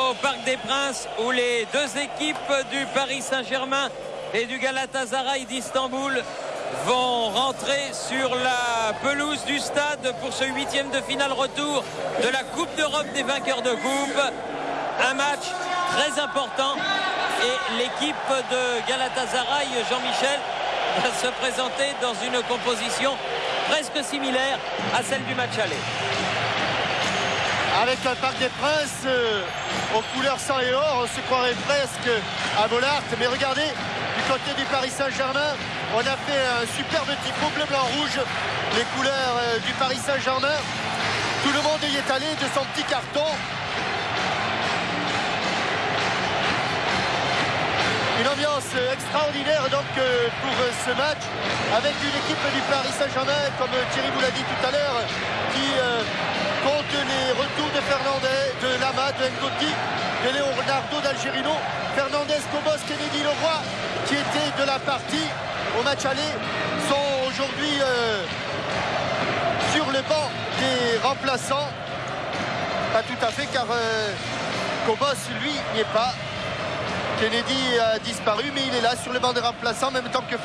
au Parc des Princes où les deux équipes du Paris Saint-Germain et du Galatasaray d'Istanbul vont rentrer sur la pelouse du stade pour ce 8e de finale retour de la Coupe d'Europe des vainqueurs de coupe. Un match très important et l'équipe de Galatasaray, Jean-Michel, va se présenter dans une composition presque similaire à celle du match aller. Avec un Parc des Princes aux couleurs sang et or, on se croirait presque à Bollaert. Mais regardez, du côté du Paris Saint-Germain, on a fait un superbe tifo bleu, blanc, rouge, les couleurs du Paris Saint-Germain. Tout le monde y est allé de son petit carton. Une ambiance extraordinaire donc pour ce match, avec une équipe du Paris Saint-Germain, comme Thierry vous l'a dit tout à l'heure, qui compte les retours de Fernandez, de Lama, de Ngoti, de Leonardo d'Algerino, Fernandez, Cobos, Kennedy, Leroy, qui étaient de la partie au match aller, sont aujourd'hui sur le banc des remplaçants. Pas tout à fait, car Cobos, lui, n'y est pas. Kennedy a disparu, mais il est là sur le banc des remplaçants, en même temps que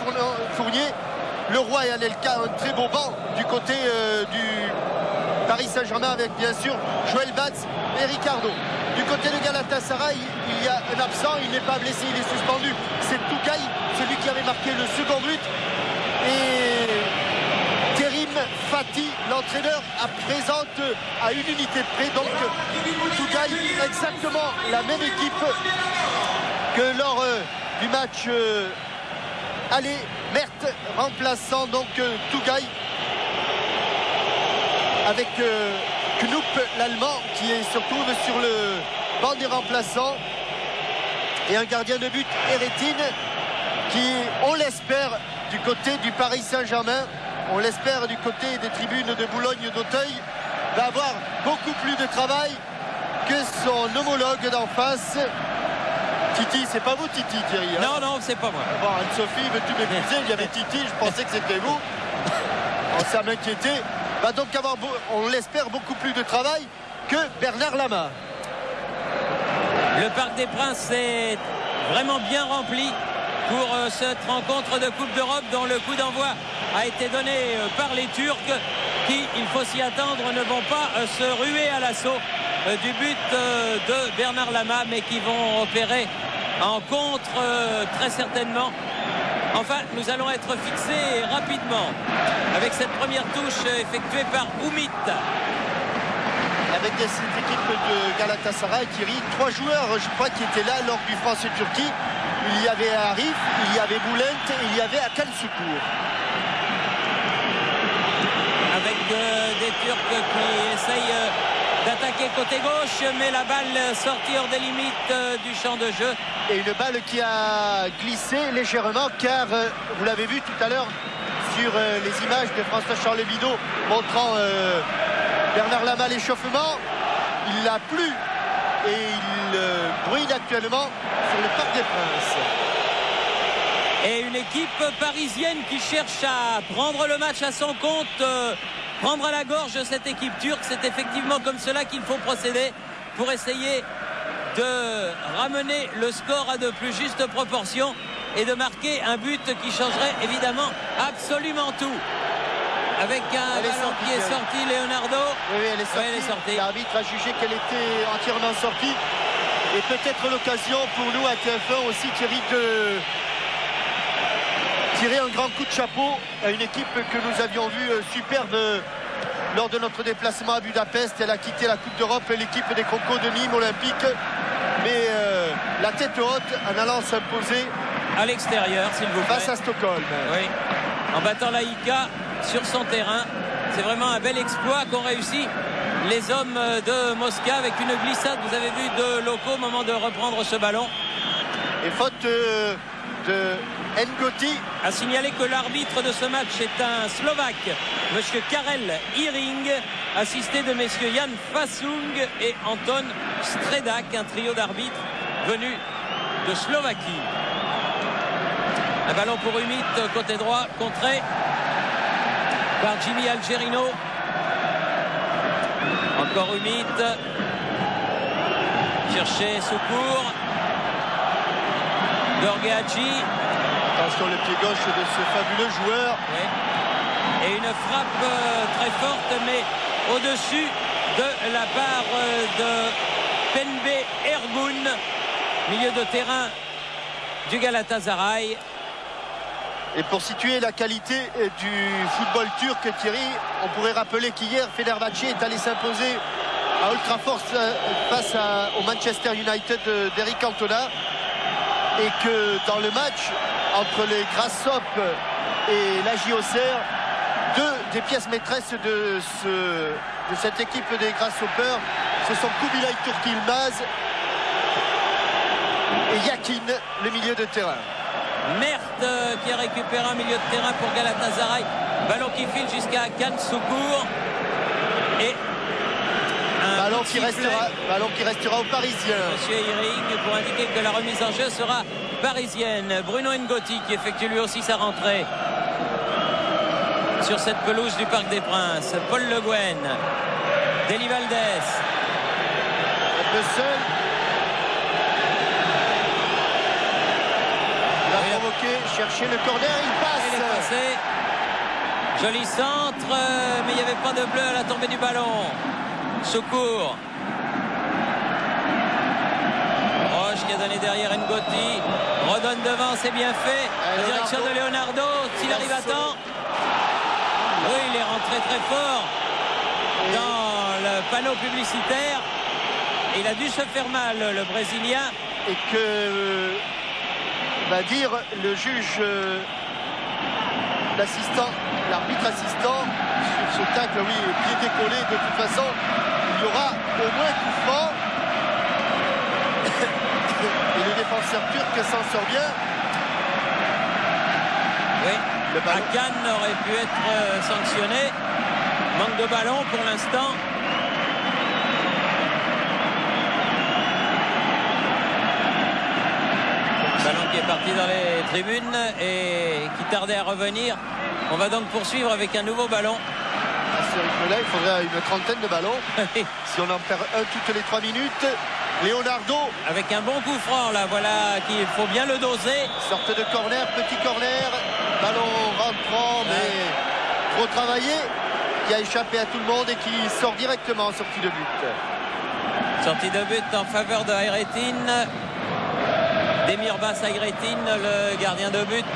Fournier. Leroy et Anelka, un très beau banc du côté du Paris Saint-Germain, avec bien sûr Joël Batz et Ricardo. Du côté de Galatasaray, il y a un absent, il n'est pas blessé, il est suspendu. C'est Tougaï, celui qui avait marqué le second but. Et Kerim Fati, l'entraîneur, présente à une unité près. Donc Tougaï, exactement la même équipe que lors du match aller. Mertens remplaçant donc Tougaï, avec Knupp, l'Allemand, qui se retrouve sur le banc des remplaçants, et un gardien de but, Eretine, qui, on l'espère, du côté du Paris Saint-Germain, on l'espère du côté des tribunes de Boulogne d'Auteuil, va avoir beaucoup plus de travail que son homologue d'en face. Titi, c'est pas vous Titi, Thierry, hein? Non, non, c'est pas moi. Bon, Anne-Sophie veut tout m'épuiser, il y avait Titi, je pensais que c'était vous. On s'est inquiété. Va donc avoir, on l'espère, beaucoup plus de travail que Bernard Lama. Le Parc des Princes est vraiment bien rempli pour cette rencontre de Coupe d'Europe dont le coup d'envoi a été donné par les Turcs qui, il faut s'y attendre, ne vont pas se ruer à l'assaut du but de Bernard Lama, mais qui vont opérer en contre très certainement. Enfin, nous allons être fixés rapidement avec cette première touche effectuée par Oumit. Avec cette équipe de Galatasaray, Thierry, 3 joueurs, je crois, qui étaient là lors du France-Turquie. Il y avait Arif, il y avait Boulent et il y avait Akan Soukour. Avec des Turcs qui essayent d'attaquer côté gauche, mais la balle sortie hors des limites du champ de jeu. Et une balle qui a glissé légèrement, car vous l'avez vu tout à l'heure sur les images de François-Charles Bidault montrant Bernard Lama l'échauffement. Il a plu et il brûle actuellement sur le Parc des Princes. Et une équipe parisienne qui cherche à prendre le match à son compte, prendre à la gorge cette équipe turque. C'est effectivement comme cela qu'il faut procéder pour essayer de ramener le score à de plus justes proportions et de marquer un but qui changerait évidemment absolument tout. Avec un ballon qui est sorti, Leonardo. Oui, elle est sortie. L'arbitre a jugé qu'elle était entièrement sortie. Et peut-être l'occasion pour nous à TF1 aussi, Thierry, de tirer un grand coup de chapeau à une équipe que nous avions vue superbe lors de notre déplacement à Budapest. Elle a quitté la Coupe d'Europe, l'équipe des Crocos de Nîmes olympique, mais la tête haute en allant s'imposer à l'extérieur, s'il vous plaît, face à Stockholm. Oui, en battant l'Aïka sur son terrain. C'est vraiment un bel exploit qu'ont réussi les hommes de Mosca avec une glissade, vous avez vu, de Loko au moment de reprendre ce ballon. Et faute de Ngoti. A signaler que l'arbitre de ce match est un Slovaque, monsieur Karel Iring, assisté de messieurs Jan Fasung et Anton Stredak, un trio d'arbitres venus de Slovaquie. Un ballon pour Umit, côté droit, contré par Jimmy Algerino. Encore Umit Chercher secours. Gorgiachi. Attention le pied gauche de ce fabuleux joueur. Oui. Et une frappe très forte, mais au-dessus de la barre de Penbe Ergun, milieu de terrain du Galatasaray. Et pour situer la qualité du football turc, Thierry, on pourrait rappeler qu'hier Fenerbahçe est allé s'imposer à ultra force face au Manchester United d'Eric Cantona, et que dans le match entre les Grasshoppers et la JOCR, deux des pièces maîtresses de cette équipe des Grasshoppers, ce sont Kubilay Turk Yılmaz et Yakin, le milieu de terrain. Mert qui a récupéré un milieu de terrain pour Galatasaray. Ballon qui file jusqu'à Hakan Şükür. Et un ballon qui restera aux Parisiens. Monsieur Eyring pour indiquer que la remise en jeu sera parisienne. Bruno Ngoti qui effectue lui aussi sa rentrée sur cette pelouse du Parc des Princes. Paul Le Guen, Deli Valdés. Un peu seul. Il a provoqué, cherché le corner, il passe. Il est passé. Joli centre, mais il n'y avait pas de bleu à la tombée du ballon. Secours. Roche qui a donné derrière Ngoti. Redonne devant, c'est bien fait. La direction de Leonardo, s'il arrive à temps. Oui, il est rentré très fort dans le panneau publicitaire. Il a dû se faire mal, le Brésilien. Et que va dire le juge, l'assistant, l'arbitre assistant sur ce tacle, oui, pied décollé, de toute façon, il y aura au moins coup franc. Et le défenseur turc s'en sort bien. Oui, Hakan aurait pu être sanctionné. Manque de ballon pour l'instant. Ballon qui est parti dans les tribunes et qui tardait à revenir. On va donc poursuivre avec un nouveau ballon. À ce rythme-là, il faudrait une trentaine de ballons. Si on en perd un toutes les 3 minutes. Leonardo. Avec un bon coup franc, là, voilà, qu'il faut bien le doser. Sorte de corner, petit corner. Ballon rentrant, mais trop travaillé. Qui a échappé à tout le monde et qui sort directement en sortie de but. Sortie de but en faveur de Hayrettin. Demirbas Hayrettin, le gardien de but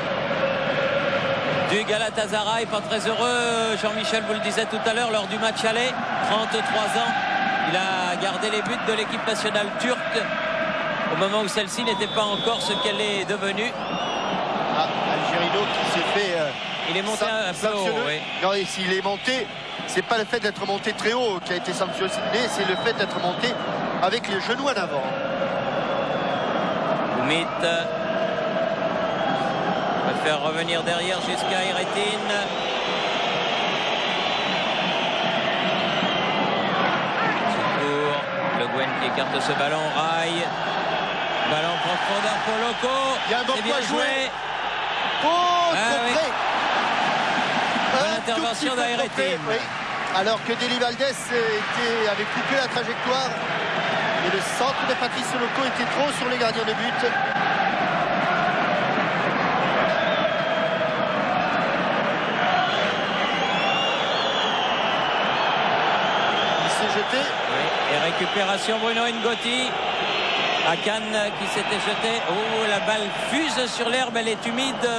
du Galatasaray. Pas très heureux, Jean-Michel vous le disait tout à l'heure, lors du match aller. 33 ans. Il a gardé les buts de l'équipe nationale turque au moment où celle-ci n'était pas encore ce qu'elle est devenue. Algerino qui s'est fait il est monté un peu haut, oui. Non, et s'il est monté, c'est pas le fait d'être monté très haut qui a été sanctionné, c'est le fait d'être monté avec les genoux en avant. Oumit va faire revenir derrière jusqu'à Hayrettin. Le Guen qui écarte ce ballon, Rail. Ballon profondeur pour Loco. C'est bien joué. Oh, oui. Bonne intervention d'Hayrettin. Oui. Alors que Deli Valdés avait coupé la trajectoire. Et le centre de Patrice Loco était trop sur les gardiens de but. Il s'est jeté. Oui. Et récupération Bruno Ngoti. Hakan qui s'était jeté. Oh, la balle fuse sur l'herbe, elle est humide.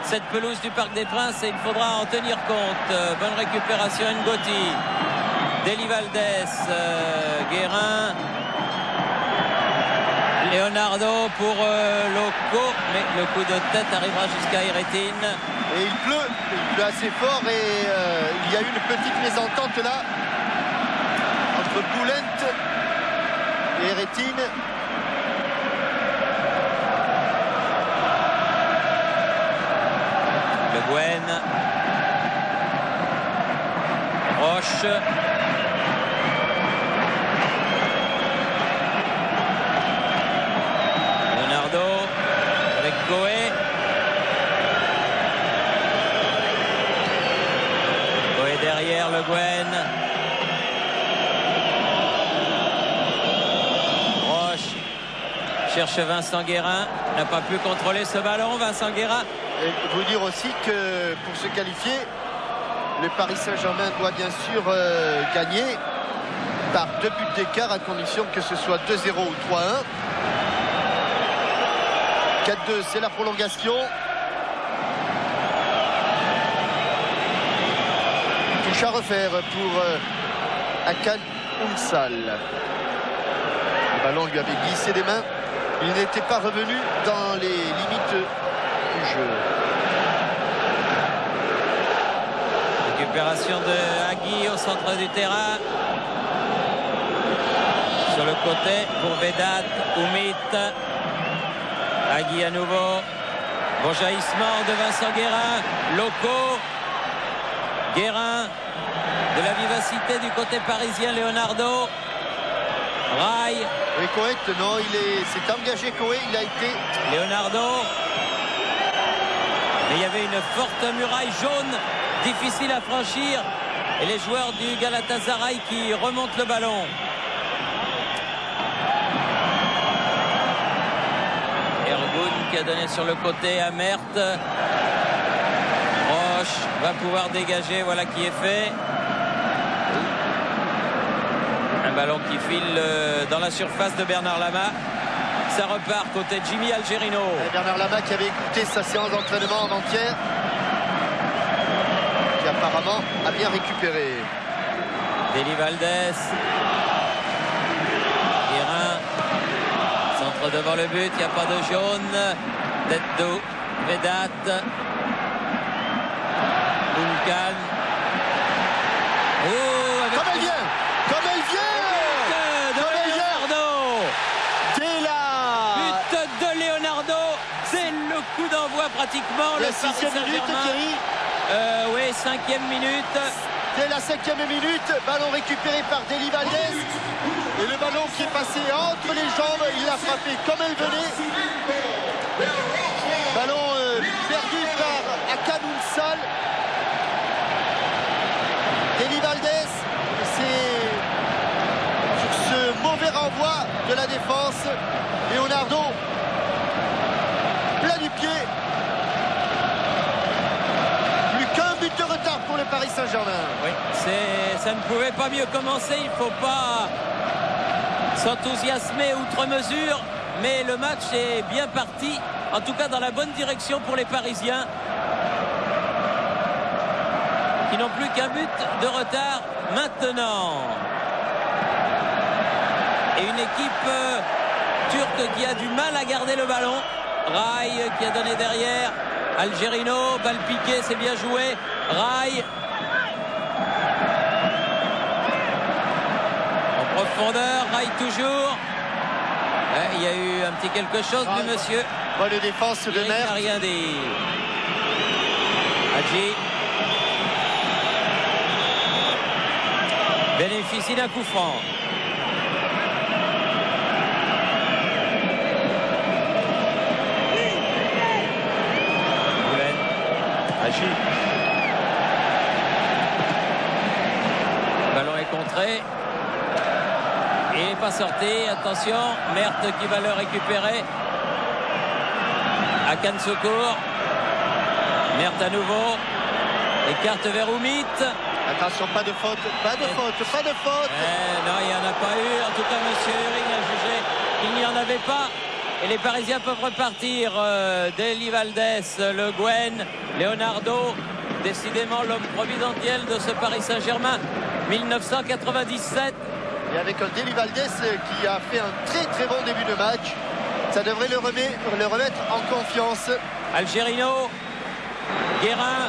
Cette pelouse du Parc des Princes et il faudra en tenir compte. Bonne récupération Ngoti. Deli Valdés, Guérin. Leonardo pour Loco, mais le coup de tête arrivera jusqu'à Hayrettin. Et il pleut assez fort et il y a eu une petite mésentente là entre Bülent et Hayrettin. Le Guen. Roche. Leonardo avec Coé. Coé derrière le Guen. Cherche Vincent Guérin. N'a pas pu contrôler ce ballon, Vincent Guérin. Et vous dire aussi que pour se qualifier, le Paris Saint-Germain doit bien sûr gagner par 2 buts d'écart, à condition que ce soit 2-0 ou 3-1. 4-2, c'est la prolongation. Touche à refaire pour Hakan Ünsal. Le ballon lui avait glissé des mains. Il n'était pas revenu dans les limites du jeu. Récupération de Hagi au centre du terrain. Sur le côté pour Vedat, Oumit. Hagi à nouveau. Bon jaillissement de Vincent Guérin. Loco. Guérin. De la vivacité du côté parisien, Leonardo. Rai. Et Coët, non, s'est engagé Coët, il a été. Leonardo. Mais il y avait une forte muraille jaune, difficile à franchir. Et les joueurs du Galatasaray qui remontent le ballon. Ergun qui a donné sur le côté à Mert. Roche va pouvoir dégager, voilà qui est fait. Un ballon qui file dans la surface de Bernard Lama. Ça repart côté Jimmy Algerino. Et Bernard Lama qui avait écouté sa séance d'entraînement avant-hier, qui apparemment a bien récupéré. Deli Valdés. Guérin. Centre devant le but, il n'y a pas de jaune. Tête d'eau. Vedat. Uncal. Oh, avec Comme elle vient! Comme elle vient! But de Leonardo, c'est le coup d'envoi pratiquement. La 6e minute, Thierry. Oui, 5e minute. Dès la 5e minute, ballon récupéré par Deli Valdés. Et le ballon qui est passé entre les jambes, il l'a frappé comme elle venait. Ballon perdu par Hakan Ünsal. Deli Valdés, c'est sur ce mauvais renvoi de la défense. Leonardo, plein du pied. Plus qu'un but de retard pour le Paris Saint-Germain. Oui, ça ne pouvait pas mieux commencer. Il ne faut pas s'enthousiasmer outre mesure. Mais le match est bien parti. En tout cas, dans la bonne direction pour les Parisiens, qui n'ont plus qu'un but de retard maintenant. Et une équipe turque qui a du mal à garder le ballon. Rai qui a donné derrière. Algerino, balle piquée, c'est bien joué. Rai. En profondeur, Rai toujours. Il y a eu un petit quelque chose du monsieur. Bonne défense de Il Mert. n'a rien dit. Hadji. Bénéficie d'un coup franc. Hadji. Le ballon est contré. Et pas sorti. Attention. Mert qui va le récupérer. Hakan secours. Mert à nouveau. Écarte vers Oumit. Attention, pas de faute, pas de faute, pas de faute. Non, il n'y en a pas eu. En tout cas, M. Hering a jugé qu'il n'y en avait pas. Et les Parisiens peuvent repartir. Deli Valdés, Le Guen, Leonardo. Décidément l'homme providentiel de ce Paris Saint-Germain. 1997. Et avec un Deli Valdés qui a fait un très très bon début de match. Ça devrait le remettre en confiance. Algerino. Guérin.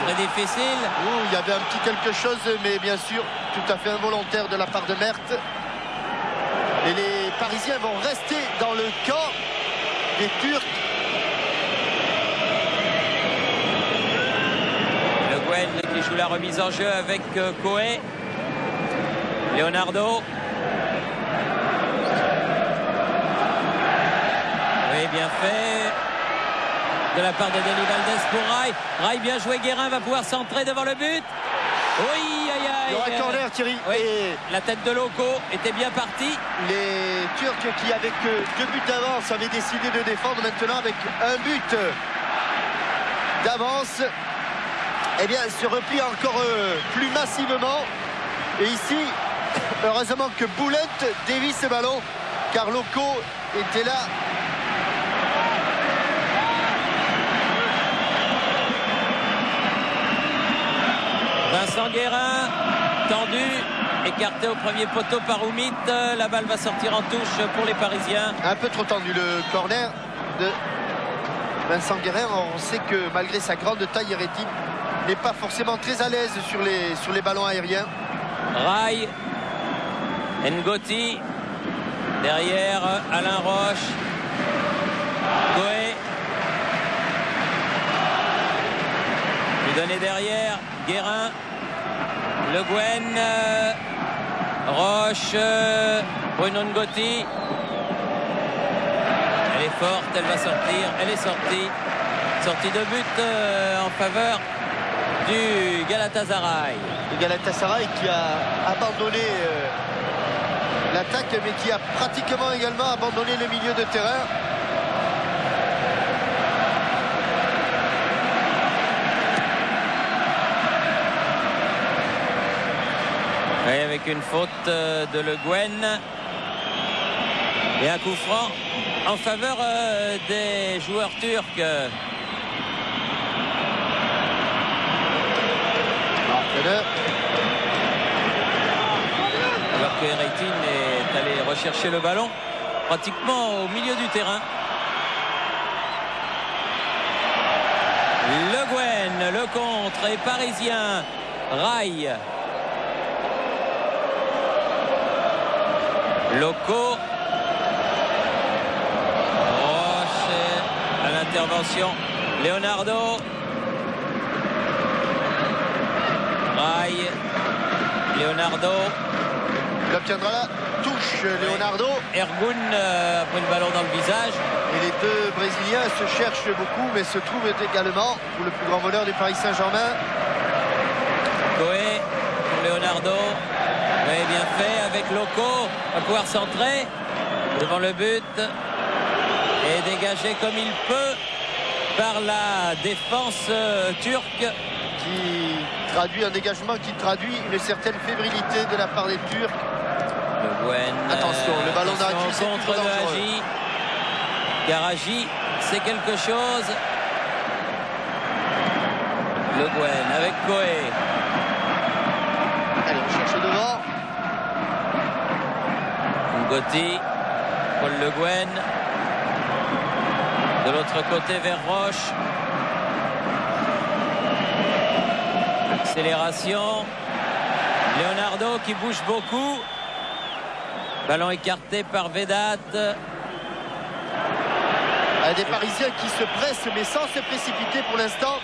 Très difficile. Il y avait un petit quelque chose, mais bien sûr, tout à fait involontaire de la part de Mert. Et les Parisiens vont rester dans le camp des Turcs. Le Guen qui joue la remise en jeu avec Coé. Leonardo. Oui, bien fait. De la part de Deli Valdés pour Rai. Rai bien joué. Guérin va pouvoir centrer devant le but. Oui, aïe, Il y aura corner, Thierry. Oui, et la tête de Loco était bien partie. les Turcs qui, avec 2 buts d'avance, avaient décidé de défendre, maintenant avec 1 but d'avance, eh bien, se replient encore plus massivement. Et ici, heureusement que Boulet dévie ce ballon, car Loco était là. Vincent Guérin, tendu, écarté au premier poteau par Oumit. La balle va sortir en touche pour les Parisiens. Un peu trop tendu le corner de Vincent Guérin. On sait que malgré sa grande taille, Eretin n'est pas forcément très à l'aise sur les ballons aériens. Rai, Ngoti, derrière Alain Roche, Goé, lui donner derrière Guérin, Le Guen, Roche, Bruno Ngoti. Elle est forte, elle va sortir, elle est sortie. Sortie de but en faveur du Galatasaray. Le Galatasaray qui a abandonné l'attaque, mais qui a pratiquement également abandonné le milieu de terrain. Et avec une faute de Le Guen et un coup franc en faveur des joueurs turcs. Alors que Eretin est allé rechercher le ballon pratiquement au milieu du terrain. Le Guen, le contre est parisien. Rai, Loco, Roche à l'intervention, Leonardo, Rai, Leonardo. Il obtiendra la touche, Leonardo. Ergun a pris le ballon dans le visage. Et les 2 Brésiliens se cherchent beaucoup, mais se trouvent également pour le plus grand voleur du Paris Saint-Germain. Goé pour Leonardo. Oui, bien fait avec Loco. Va pouvoir centrer devant le but et dégager comme il peut par la défense turque. Qui traduit un dégagement qui traduit une certaine fébrilité de la part des Turcs. Le Guen. Attention, le ballon d'Hadji, c'est contre toujours de dangereux. Hagi. Car Hagi, c'est quelque chose. Le Guen avec Koé. Allez, on cherche devant. Ngoti, Paul Le Guen. De l'autre côté vers Roche. Accélération. Leonardo qui bouge beaucoup. Ballon écarté par Vedat. Des Parisiens qui se pressent mais sans se précipiter pour l'instant.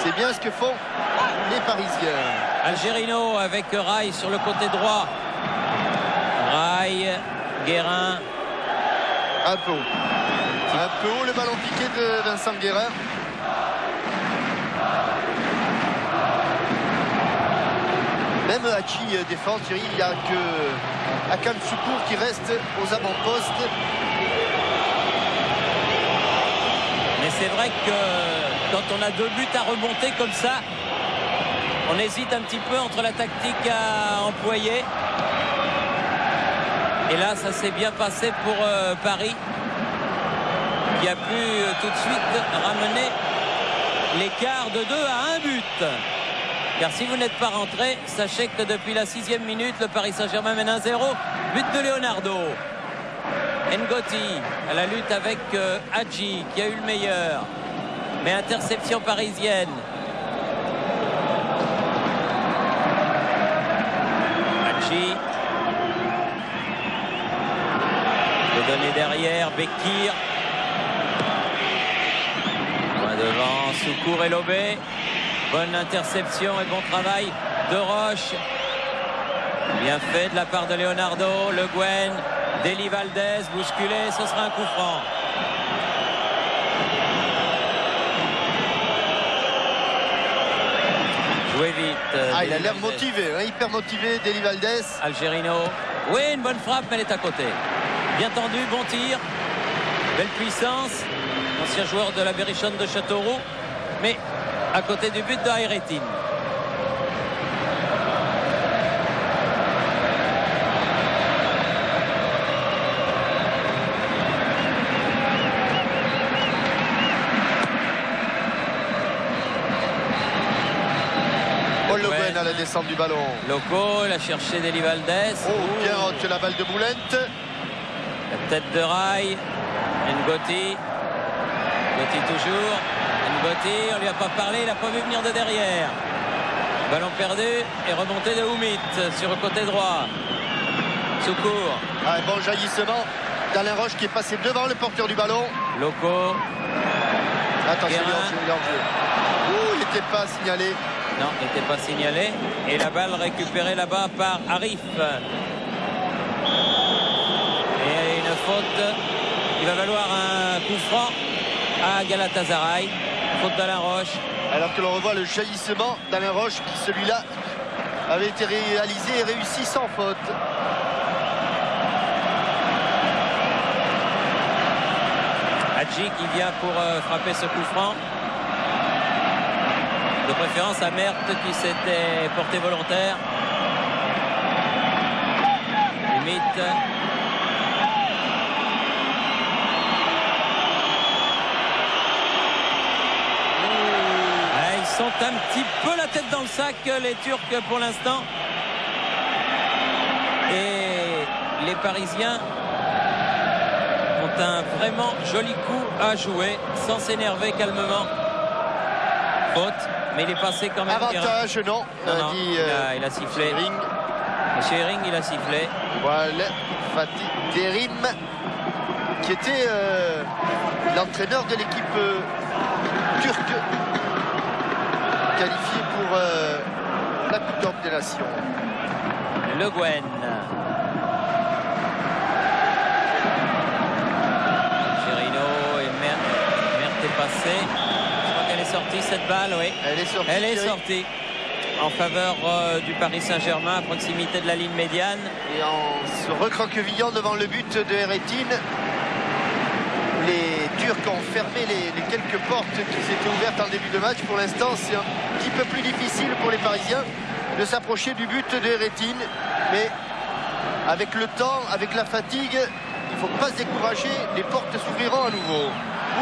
C'est bien ce que font les Parisiens. Algerino avec Rai sur le côté droit. Rai, Guérin. Un peu haut. Un peu haut le ballon piqué de Vincent Guérin. Même Hagi défend, Thierry, il n'y a que Hakan Şükür qui reste aux avant-postes. Mais c'est vrai que quand on a 2 buts à remonter comme ça, on hésite un petit peu entre la tactique à employer. Et là, ça s'est bien passé pour Paris, qui a pu tout de suite ramener l'écart de 2 à 1 but. Car si vous n'êtes pas rentré, sachez que depuis la 6e minute, le Paris Saint-Germain mène 1-0. But de Leonardo. Ngoti à la lutte avec Hagi qui a eu le meilleur. Mais interception parisienne. Hagi. Le donner derrière, Bekir. Loin devant, Soukour et Lobé. Bonne interception et bon travail de Roche. Bien fait de la part de Leonardo. Le Guen, Deli Valdez, bousculé, ce sera un coup franc. Jouer vite. Il a l'air motivé, hein, hyper motivé, Deli Valdés. Algerino. Oui, une bonne frappe, mais elle est à côté. Bien tendu, bon tir. Belle puissance. Ancien joueur de la Berrichonne de Châteauroux. Mais à côté du but de Hayrettin. Le Guen à la descente du ballon. Loco, il a cherché Deli Valdés. Bien haute la balle de Boulent. La tête de Rai. Ngoti. Ngoti toujours. Ngoti, on lui a pas parlé, il n'a pas vu venir de derrière. Ballon perdu et remontée de Oumit sur le côté droit. Soukour. Bon jaillissement d'Alain Roche qui est passé devant le porteur du ballon. Loco. Attention, il est en jeu. Il n'était pas signalé. Non, il n'était pas signalé. Et la balle récupérée là-bas par Arif. Et une faute qui va valoir un coup franc à Galatasaray. Faute d'Alain Roche. Alors que l'on revoit le jaillissement d'Alain Roche qui, celui-là, avait été réalisé et réussi sans faute. Hadji qui vient pour frapper ce coup franc. De préférence à Mert qui s'était porté volontaire. Limite. Ils sont un petit peu la tête dans le sac, les Turcs, pour l'instant. Et les Parisiens ont un vraiment joli coup à jouer, sans s'énerver, calmement. Faute. Mais il est passé quand même. Avantage, non. Dit, il a sifflé. Monsieur Hering, il a sifflé. Voilà, Fatih Terim, qui était l'entraîneur de l'équipe turque, qualifié pour la Coupe d'Europe des Nations. Le Guen. Gerino et Mert est passé. Elle est sortie cette balle, oui. Elle est sortie en faveur du Paris Saint-Germain à proximité de la ligne médiane. Et en se recroquevillant devant le but de Hayrettin, les Turcs ont fermé les quelques portes qui s'étaient ouvertes en début de match. Pour l'instant, c'est un petit peu plus difficile pour les Parisiens de s'approcher du but de Hayrettin. Mais avec le temps, avec la fatigue, il ne faut pas se décourager. Les portes s'ouvriront à nouveau.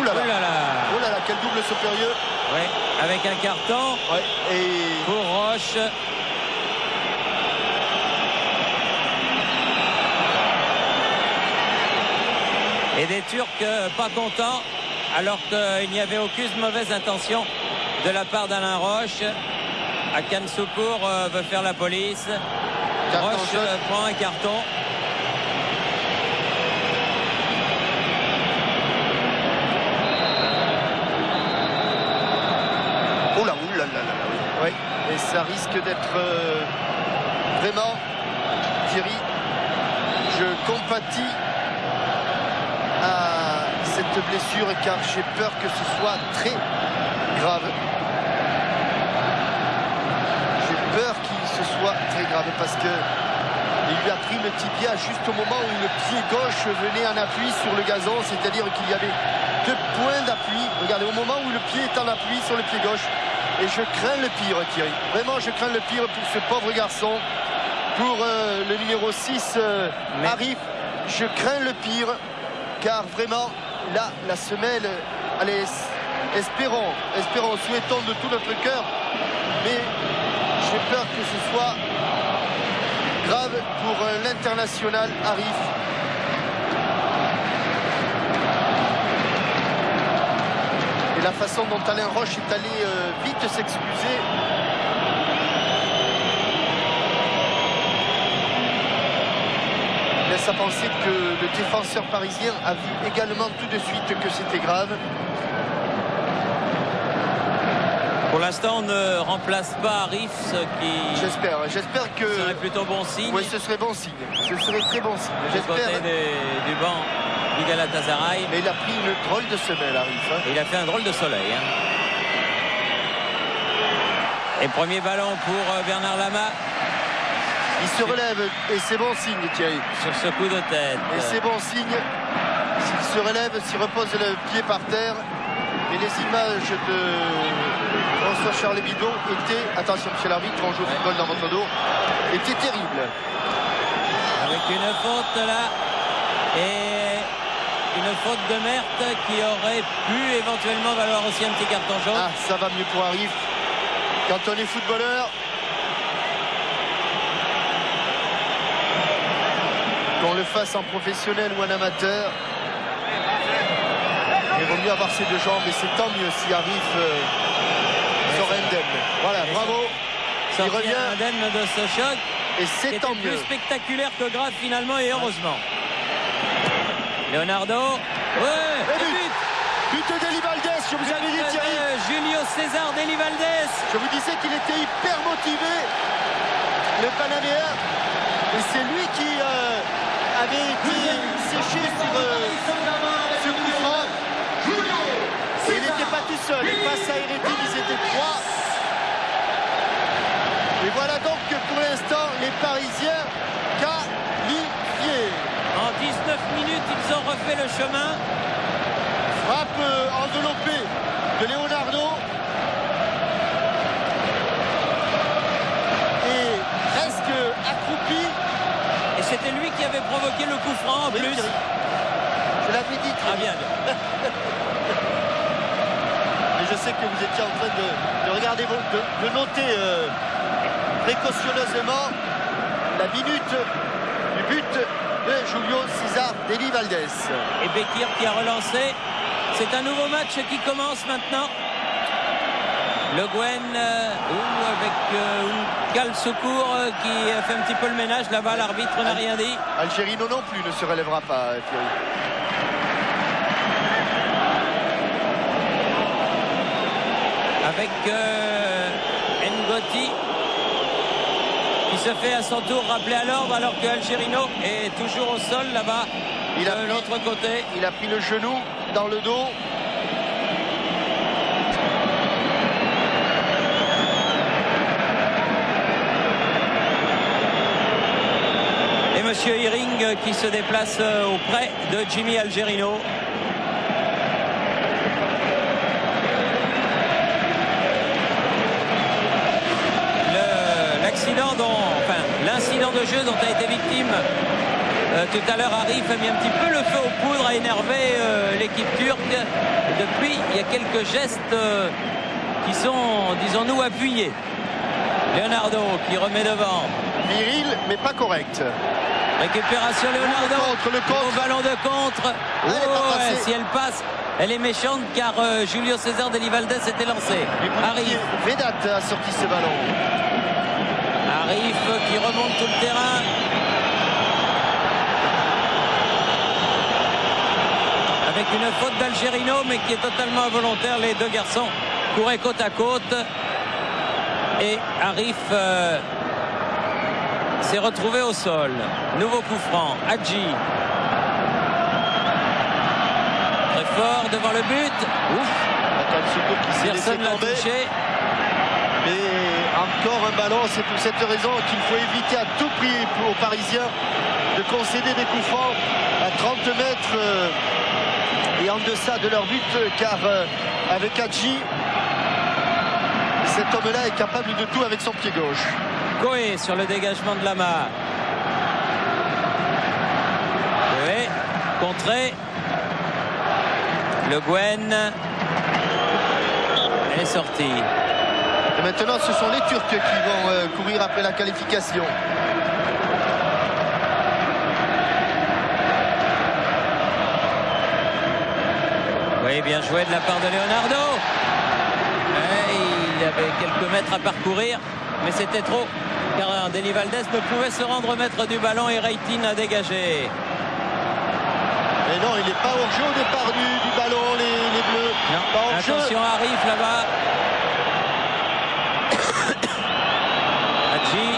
Ouh là là. Oh là là, quel double saut périlleux. Ouais, avec un carton. Ouais, et pour Roche. Et des Turcs pas contents, alors qu'il n'y avait aucune mauvaise intention de la part d'Alain Roche. Hakan Soukour veut faire la police. Roche prend un carton. Oui, et ça risque d'être vraiment, Thierry, je compatis à cette blessure car j'ai peur que ce soit très grave. J'ai peur qu'il se soit très grave parce que il lui a pris le tibia juste au moment où le pied gauche venait en appui sur le gazon, c'est-à-dire qu'il y avait 2 points d'appui. Regardez, au moment où le pied est en appui sur le pied gauche. Et je crains le pire, Thierry. Vraiment, je crains le pire pour ce pauvre garçon. Pour le numéro 6, Arif. Je crains le pire. Car vraiment, là, la semelle, allez, espérons, souhaitons de tout notre cœur. Mais j'ai peur que ce soit grave pour l'international Arif. La façon dont Alain Roche est allé vite s'excuser. Laisse à penser que le défenseur parisien a vu également tout de suite que c'était grave. Pour l'instant, on ne remplace pas Arif, ce qui... J'espère que... Ce serait plutôt bon signe. Oui, ce serait bon signe. Ce serait très bon signe. J'espère. Du banc du Galatasaray. Mais il a pris une drôle de semelle, Arif. Il a fait un drôle de soleil. Et premier ballon pour Bernard Lama. Il se relève et c'est bon signe, Thierry. Sur ce coup de tête. Et c'est bon signe. S'il se relève, s'il repose le pied par terre. Et les images de François-Charles Bidon étaient, attention monsieur l'arbitre, on joue au football dans votre dos, étaient terribles. Avec une faute là. Et une faute de Merthe qui aurait pu éventuellement valoir aussi un petit carton jaune. Ah, ça va mieux pour Arif. Quand on est footballeur, qu'on le fasse en professionnel ou en amateur, il vaut mieux avoir ses deux jambes et c'est tant mieux si Arif sort indemne. Voilà, bravo. Il revient indemne de ce choc. Et c'est tant mieux. Plus spectaculaire que grave finalement et heureusement. Leonardo. Ouais, but d'Eli Valdés, je vous avais dit Thierry. Julio César d'Eli Valdés. Je vous disais qu'il était hyper motivé, le Panaméen. Et c'est lui qui avait été séché sur ce coup franc. Et il n'était pas tout seul. Et face à Eredin, ils étaient trois. Et voilà donc que pour l'instant, les Parisiens qualifiés. En 19 minutes, ils ont refait le chemin. Frappe enveloppée de Leonardo. Et presque accroupi. Et c'était lui qui avait provoqué le coup franc en plus. Je l'avais dit. Ah bien. Mais je sais que vous étiez en train de regarder, de noter précautionneusement la minute du but de Julio César d'Eli Valdés. Et Bekir qui a relancé. C'est un nouveau match qui commence maintenant. Le Gwen avec Gal Secours qui fait un petit peu le ménage là-bas. L'arbitre n'a rien dit. Algerino non plus ne se relèvera pas, Thierry. Avec Ngoti qui se fait à son tour rappeler à l'ordre alors que Algerino est toujours au sol là-bas de l'autre côté. Il a pris le genou dans le dos. Et monsieur Iring qui se déplace auprès de Jimmy Algerino. L'incident de jeu dont a été victime tout à l'heure Arif a mis un petit peu le feu aux poudres, a énervé l'équipe turque. Et depuis, il y a quelques gestes qui sont, disons-nous, appuyés. Leonardo qui remet devant. Viril, mais pas correct. Récupération Leonardo. Le contre. Au ballon de contre. Si elle passe, elle est méchante car Julio César d'Eli Valdés était lancé. Arif. Vedat a sorti ce ballon. Arif qui remonte tout le terrain. Avec une faute d'Algerino mais qui est totalement involontaire. Les deux garçons couraient côte à côte. Et Arif s'est retrouvé au sol. Nouveau coup franc. Hadji. Très fort devant le but. Ouf. Personne l'a touché. Mais encore un ballon, c'est pour cette raison qu'il faut éviter à tout prix aux Parisiens de concéder des coups francs à 30 mètres et en deçà de leur but, car avec Hadji, cet homme-là est capable de tout avec son pied gauche. Koé sur le dégagement de Lama. Koé, contré. Le Gwen. Elle est sortie. Et maintenant, ce sont les Turcs qui vont courir après la qualification. Oui, bien joué de la part de Leonardo. Et il avait quelques mètres à parcourir, mais c'était trop. Car Deli Valdés ne pouvait se rendre maître du ballon et Reitin a dégagé. Mais non, il n'est pas hors jeu au départ du ballon, les Bleus. Non. Pas hors Attention, jeu. arrive là-bas. Hadji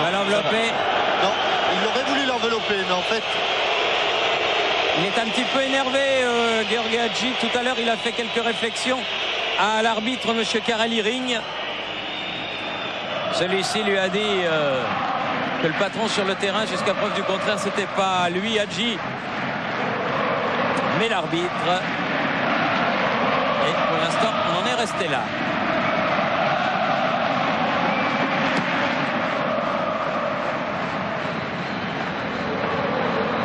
va l'envelopper. Non, il aurait voulu l'envelopper, mais en fait... Il est un petit peu énervé, Gheorghe Hadji. Tout à l'heure, il a fait quelques réflexions à l'arbitre, monsieur Karel Ring. Celui-ci lui a dit que le patron sur le terrain, jusqu'à preuve du contraire, c'était pas lui, Hadji, mais l'arbitre. Et pour l'instant, on en est resté là.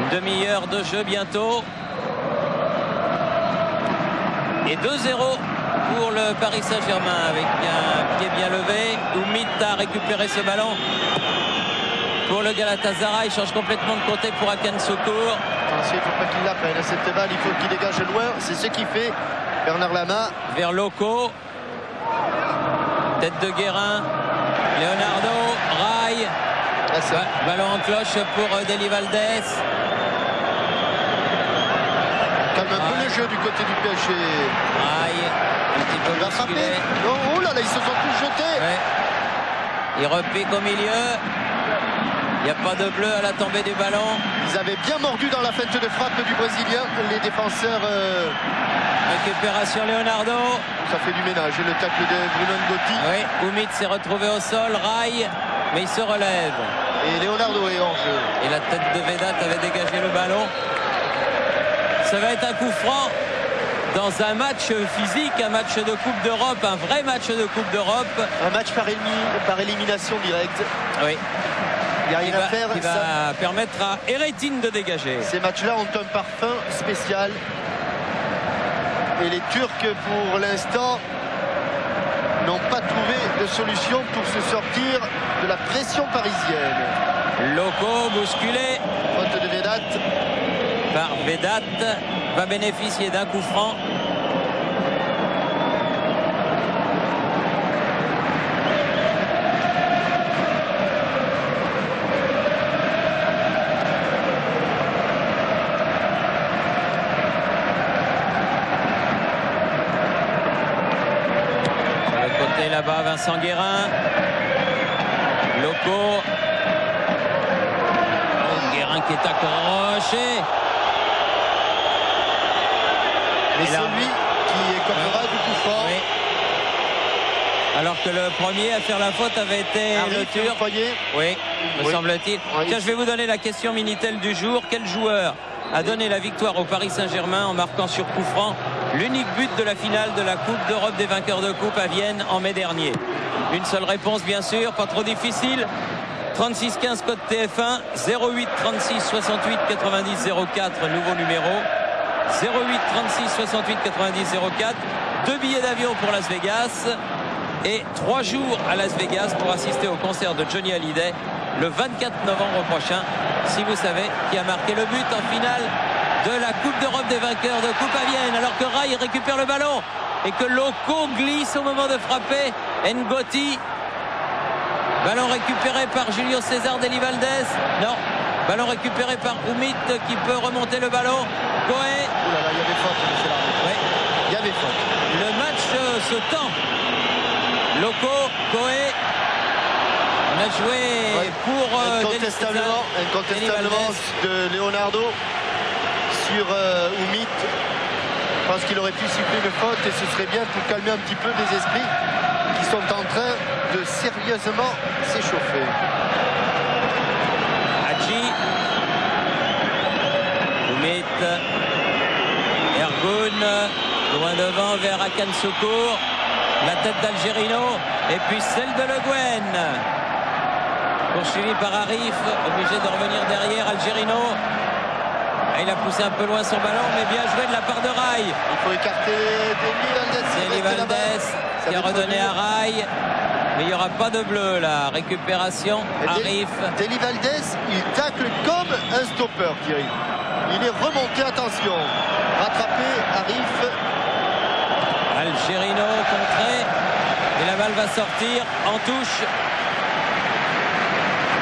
Une demi-heure de jeu bientôt. Et 2-0 pour le Paris Saint-Germain avec un pied bien levé. Oumit a récupéré ce ballon pour le Galatasaray. Il change complètement de côté pour Hakan Şükür. Attention, il ne faut pas qu'il la prenne cette balle, il faut qu'il dégage loin. C'est ce qu'il fait. Bernard Lama. Vers Loco. Tête de Guérin. Leonardo. Rai. Ballon en cloche pour Deli Valdés. Calme un peu le jeu du côté du PSG. Rai. Un petit peu bousculé. Oh là là, ils se sont tous jetés. Ouais. Il repique au milieu. Il n'y a pas de bleu à la tombée du ballon. Ils avaient bien mordu dans la fête de frappe du Brésilien, les défenseurs. Récupération Leonardo. Ça fait du ménage, le tacle de Bruno Ngotti. Oui, Oumit s'est retrouvé au sol, Rai, mais il se relève. Et Leonardo est hors jeu. Et la tête de Vedat avait dégagé le ballon. Ça va être un coup franc dans un match physique, un match de Coupe d'Europe, un vrai match de Coupe d'Europe. Un match par élimination directe. Oui. Il n'y a rien à faire. Il va permettre à Eretin de dégager. Ces matchs-là ont un parfum spécial. Et les Turcs, pour l'instant, n'ont pas trouvé de solution pour se sortir de la pression parisienne. Loco bousculé. Faute de Vedat. Par Vedat, va bénéficier d'un coup franc. Là-bas, Vincent Guérin. Loco. Guérin qui est accroché. Mais c'est lui qui écopera du coup fort. Oui. Alors que le premier à faire la faute avait été le Turc. Oui, me semble-t-il. Oui. Tiens, je vais vous donner la question Minitel du jour. Quel joueur a donné la victoire au Paris Saint-Germain en marquant sur coup franc l'unique but de la finale de la Coupe d'Europe des vainqueurs de Coupe à Vienne en mai dernier? Une seule réponse, bien sûr, pas trop difficile. 36 15 code TF1, 08 36 68 90 04, nouveau numéro. 08 36 68 90 04. 2 billets d'avion pour Las Vegas et 3 jours à Las Vegas pour assister au concert de Johnny Hallyday le 24 novembre prochain. Si vous savez qui a marqué le but en finale de la Coupe d'Europe des vainqueurs de Coupe à Vienne, alors que Rai récupère le ballon et que Loco glisse au moment de frapper. Ngotti. Ballon récupéré par Julio César Deli Valdés. Non. Ballon récupéré par Oumit qui peut remonter le ballon. Coé. Ouh là là, il y avait faute, monsieur l'arbitre. Oui. Il y avait faute. Le match se tend. Loco, Coé. On a joué pour incontestablement de Leonardo sur Oumit. Je pense qu'il aurait pu siffler une faute et ce serait bien pour calmer un petit peu des esprits qui sont en train de sérieusement s'échauffer. Hadji. Oumit. Ergun. Loin devant vers Hakan Şükür. La tête d'Algerino. Et puis celle de Le Guen. Poursuivi par Arif. Obligé de revenir derrière Algerino. Il a poussé un peu loin son ballon, mais bien joué de la part de Rai. Il faut écarter Deli Valdés qui a redonné à Rai. Mais il n'y aura pas de bleu là. Récupération, Arif. Deli Valdés, il tacle comme un stopper, Thierry. Il est remonté, attention. Rattrapé, Arif. Algerino contré. Et la balle va sortir en touche.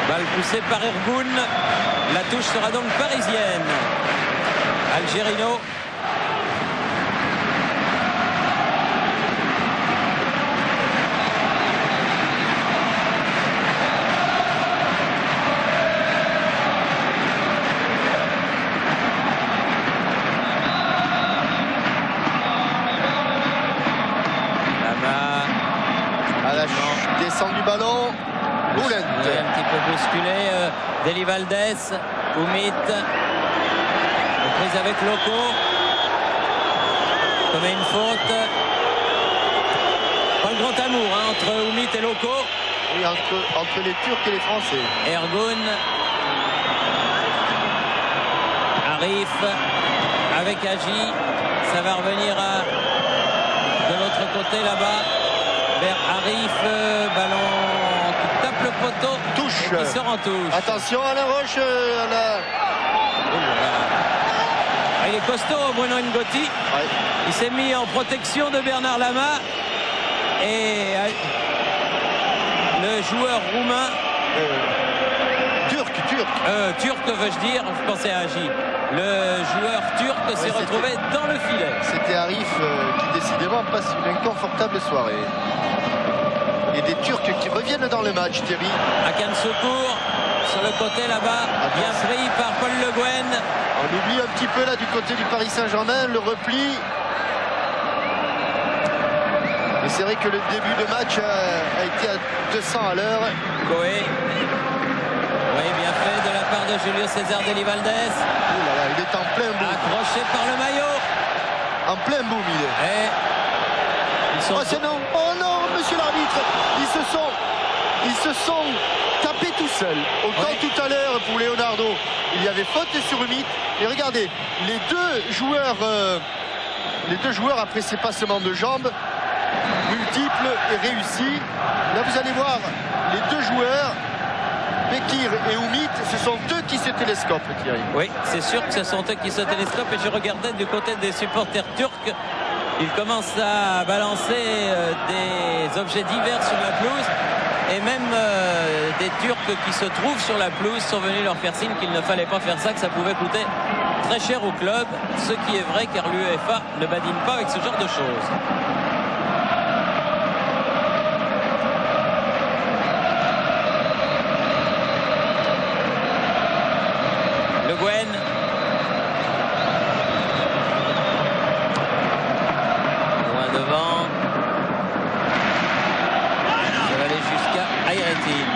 Balle poussée par Ergun. La touche sera donc parisienne. Algerino. Oui, un petit peu bousculé. Deli Valdés, Oumit. Prise avec Loco. Commet une faute. Pas le grand amour hein, entre Oumit et Loco. Oui, entre les Turcs et les Français. Ergun. Arif avec Agi. Ça va revenir de l'autre côté là-bas. Vers Arif. Ballon qui tape le poteau. Touche. Et qui sort en touche. Attention Alain Roche. Il est costaud, Bruno Ngotti. Ouais. Il s'est mis en protection de Bernard Lama. Et le joueur roumain. Turc veux-je dire. Je pensais à Agi. Le joueur turc s'est retrouvé dans le filet. C'était Arif qui décidément passe une inconfortable soirée. Et des Turcs qui reviennent dans le match, Thierry. Hakan Şükür sur le côté là-bas, bien pris par Paul Le Guen. On oublie un petit peu là du côté du Paris Saint-Germain, le repli. Mais c'est vrai que le début de match a été à 200 à l'heure. Coé. Oui, bien fait de la part de Julio César Deli Valdés. Oh là là, il est en plein boom. Accroché par le maillot. En plein boom, il est. Et ils sont... Oh non, monsieur l'arbitre, ils se sont tapés tout seuls. Autant tout à l'heure pour Leonardo, il y avait faute sur Oumit. Et regardez, les deux joueurs après ces passements de jambes multiples et réussis. Là, vous allez voir, les deux joueurs, Bekir et Oumit, ce sont eux qui se télescopent, Thierry. Oui, c'est sûr que ce sont eux qui se télescopent. Et je regardais du côté des supporters turcs. Ils commencent à balancer des objets divers sur la pelouse. Et même des Turcs qui se trouvent sur la pelouse sont venus leur faire signe qu'il ne fallait pas faire ça, que ça pouvait coûter très cher au club. Ce qui est vrai car l'UEFA ne badine pas avec ce genre de choses. Le Guen. Loin devant. Ça va aller jusqu'à Hayrettin.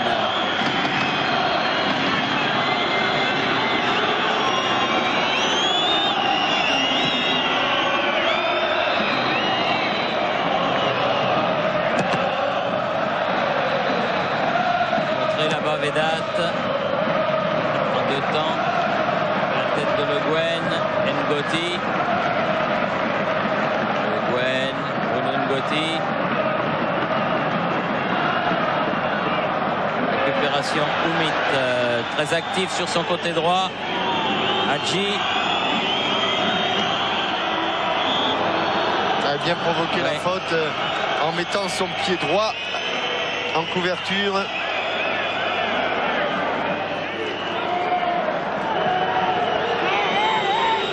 Montré là-bas Vedat. En deux temps. La tête de Le Guen. Ngotti. Le Guen. Bruno Ngotti. Récupération Oumit. Très actif sur son côté droit. Hadji. A bien provoqué la faute en mettant son pied droit en couverture.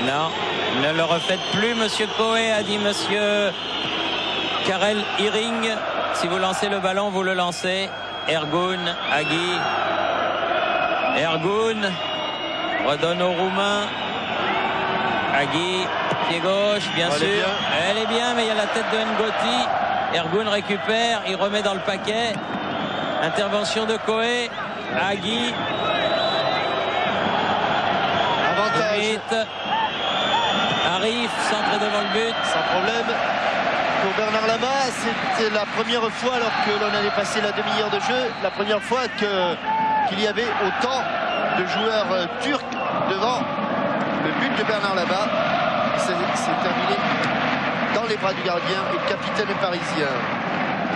Non, ne le refaites plus, monsieur Coé, a dit monsieur Karel Iring. Si vous lancez le ballon, vous le lancez. Ergun, Agui. Ergun redonne au Roumain. Agui, pied gauche, bien sûr. Elle est bien, mais il y a la tête de Ngotti. Ergun récupère, il remet dans le paquet. Intervention de Coé. Agui. Avantage. Arrive, centre devant le but. Sans problème. Pour Bernard Lama, c'était la première fois, alors que l'on allait passer la demi-heure de jeu, la première fois qu'il y avait autant de joueurs turcs devant le but de Bernard Lama. C'est terminé dans les bras du gardien et capitaine parisien.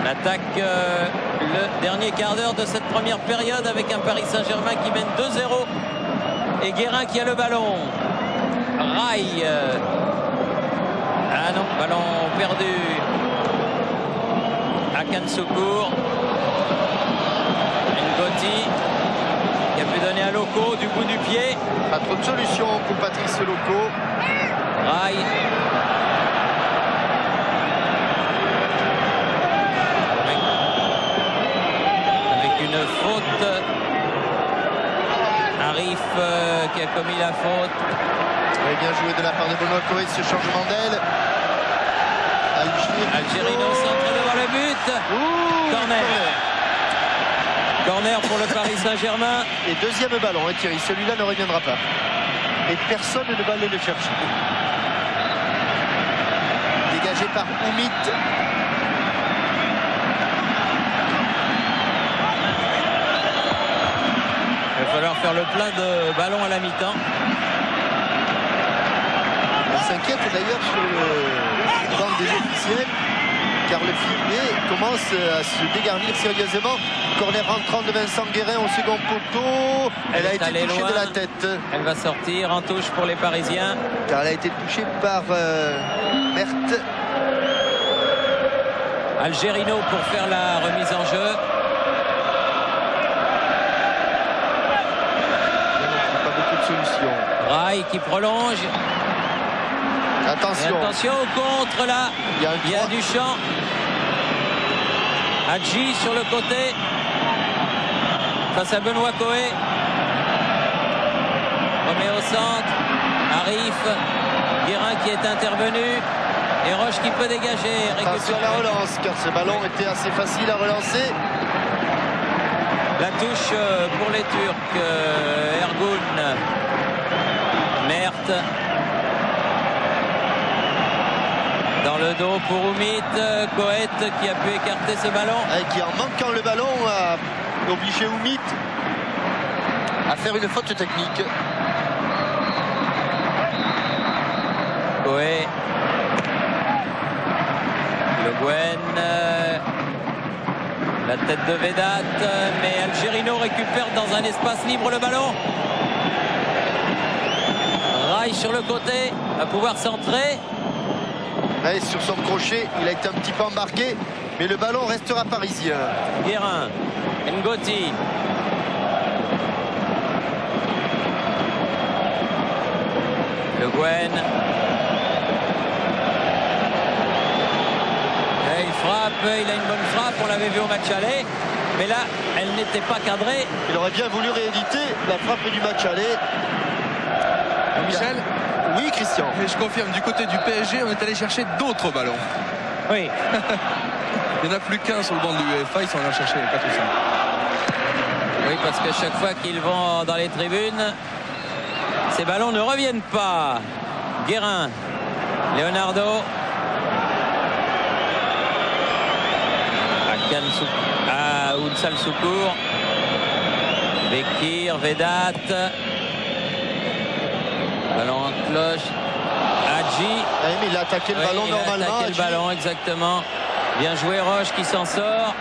L'attaque, le dernier quart d'heure de cette première période avec un Paris Saint-Germain qui mène 2-0 et Guérin qui a le ballon. Rail. Ah non, ballon perdu. Hakan Şükür. Ngotti qui a pu donner à Loco du bout du pied. Pas trop de solutions pour Patrice Loco. Rail. Avec une faute. Arif qui a commis la faute. Oui, bien joué de la part de Benoît Coé, ce changement d'aile. Algerino centre devant le but. Ouh, Corner. Corner pour le Paris Saint-Germain. Et deuxième ballon, hein, Thierry. Celui-là ne reviendra pas. Et personne ne va aller le chercher. Dégagé par Oumit. Il va falloir faire le plein de ballons à la mi-temps. On s'inquiète d'ailleurs sur le banc des officiels, car le filet commence à se dégarnir sérieusement. Corner rentrant de Vincent Guérin au second poteau. Elle a été touchée loin de la tête. Elle va sortir en touche pour les Parisiens. Car elle a été touchée par Berthe. Algerino pour faire la remise en jeu. Pas beaucoup de solutions. Rai qui prolonge. Attention. Et attention au contre là. Il y a Duchamp. Hadji sur le côté. Face à Benoît Coé. Remet au centre. Arif. Guérin qui est intervenu. Et Roche qui peut dégager. Attention à la relance, car ce ballon était assez facile à relancer. La touche pour les Turcs. Ergun. Mert. Dans le dos pour Oumit. Coët qui a pu écarter ce ballon. Et qui, en manquant le ballon, a obligé Oumit à faire une faute technique. Coé. Le Guen. La tête de Vedat. Mais Algerino récupère dans un espace libre le ballon. Rai sur le côté. Va pouvoir centrer. Et sur son crochet, il a été un petit peu embarqué, mais le ballon restera parisien. Guérin, Ngoti. Le Guen. Et il frappe, il a une bonne frappe, on l'avait vu au match aller, mais là, elle n'était pas cadrée. Il aurait bien voulu rééditer la frappe du match aller. Michel? Oui, Christian. Mais je confirme, du côté du PSG, on est allé chercher d'autres ballons. Oui. Il n'y en a plus qu'un sur le banc de l'UEFA, ils sont allés en chercher 4 ou 5. Oui, parce que chaque fois qu'ils vont dans les tribunes, ces ballons ne reviennent pas. Guérin, Leonardo. À Ounsal Soukour. Bekir, Vedat. Ballon en cloche. Hadji. Mais il a attaqué le ballon normalement. Il a attaqué le ballon, exactement. Bien joué Roche qui s'en sort.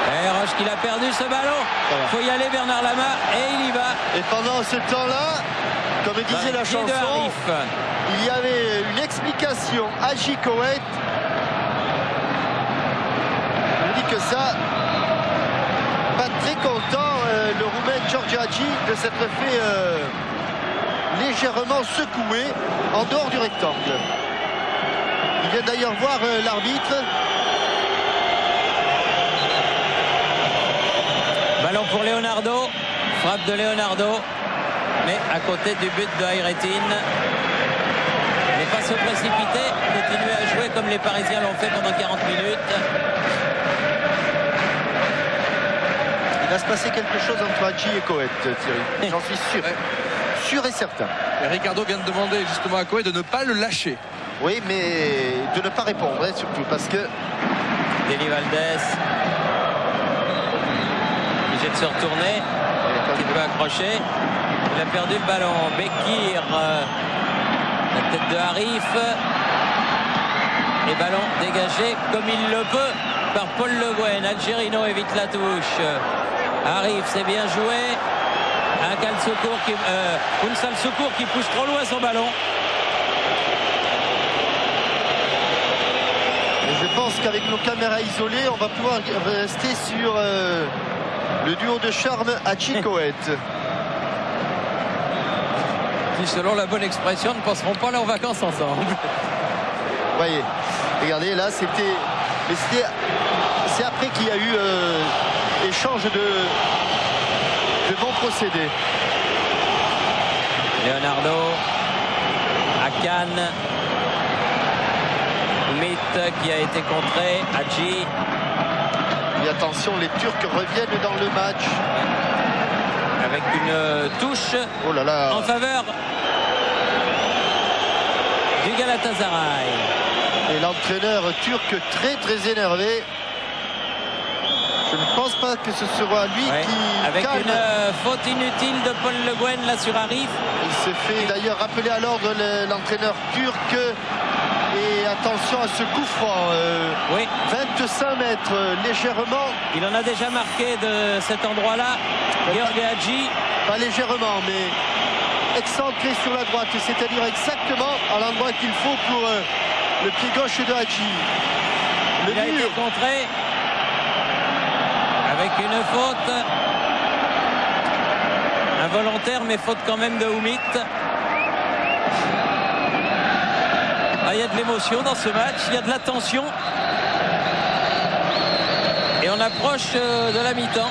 Et Roche qui l'a perdu ce ballon. Il faut y aller Bernard Lama et il y va. Et pendant ce temps-là, comme disait la chanson, il y avait une explication à Hadji Coët. Je dis que ça, pas très content le Roumain George Hadji de s'être fait légèrement secoué en dehors du rectangle. Il vient d'ailleurs voir l'arbitre. Ballon pour Leonardo. Frappe de Leonardo. Mais à côté du but de Hayrettin. Ne pas se précipiter. Continuer à jouer comme les Parisiens l'ont fait pendant 40 minutes. Il va se passer quelque chose entre Hadji et Coët, Thierry. J'en suis sûr. Ouais. Sûr et certain. Et Ricardo vient de demander justement à Coët de ne pas le lâcher. Oui, mais de ne pas répondre, hein, surtout, parce que... Deli Valdez. Obligé de se retourner. Il peut accrocher. Il a perdu le ballon. Bekir. La tête de Arif. Et ballon dégagé comme il le peut par Paul Le Guen. Algerino évite la touche. Arif, c'est bien joué. Ounsal Soukour qui pousse trop loin son ballon. Et je pense qu'avec nos caméras isolées, on va pouvoir rester sur le duo de charme Hadji Coët. Qui, selon la bonne expression, ne passeront pas leurs vacances ensemble. Voyez, regardez, là, c'était... Mais c'est après qu'il y a eu échange de bons procédés. Leonardo. Akan. Oumit qui a été contré. Hadji. Et attention, les Turcs reviennent dans le match. Avec une touche Oh là là. en faveur du Galatasaray. Et l'entraîneur turc très énervé. Je ne pense pas que ce sera lui qui avec calme. une faute inutile de Paul Le Guen là sur Arif. Il se fait d'ailleurs rappeler à l'ordre l'entraîneur turc. Et attention à ce coup franc. 25 mètres légèrement. Il en a déjà marqué de cet endroit-là. Gheorghe Hagi. Pas légèrement, mais excentré sur la droite. C'est-à-dire exactement à l'endroit qu'il faut pour le pied gauche de Hagi. Il a été contré avec une faute involontaire, mais faute quand même de Oumit. Il y a de l'émotion dans ce match, il y a de la tension. Et on approche de la mi-temps.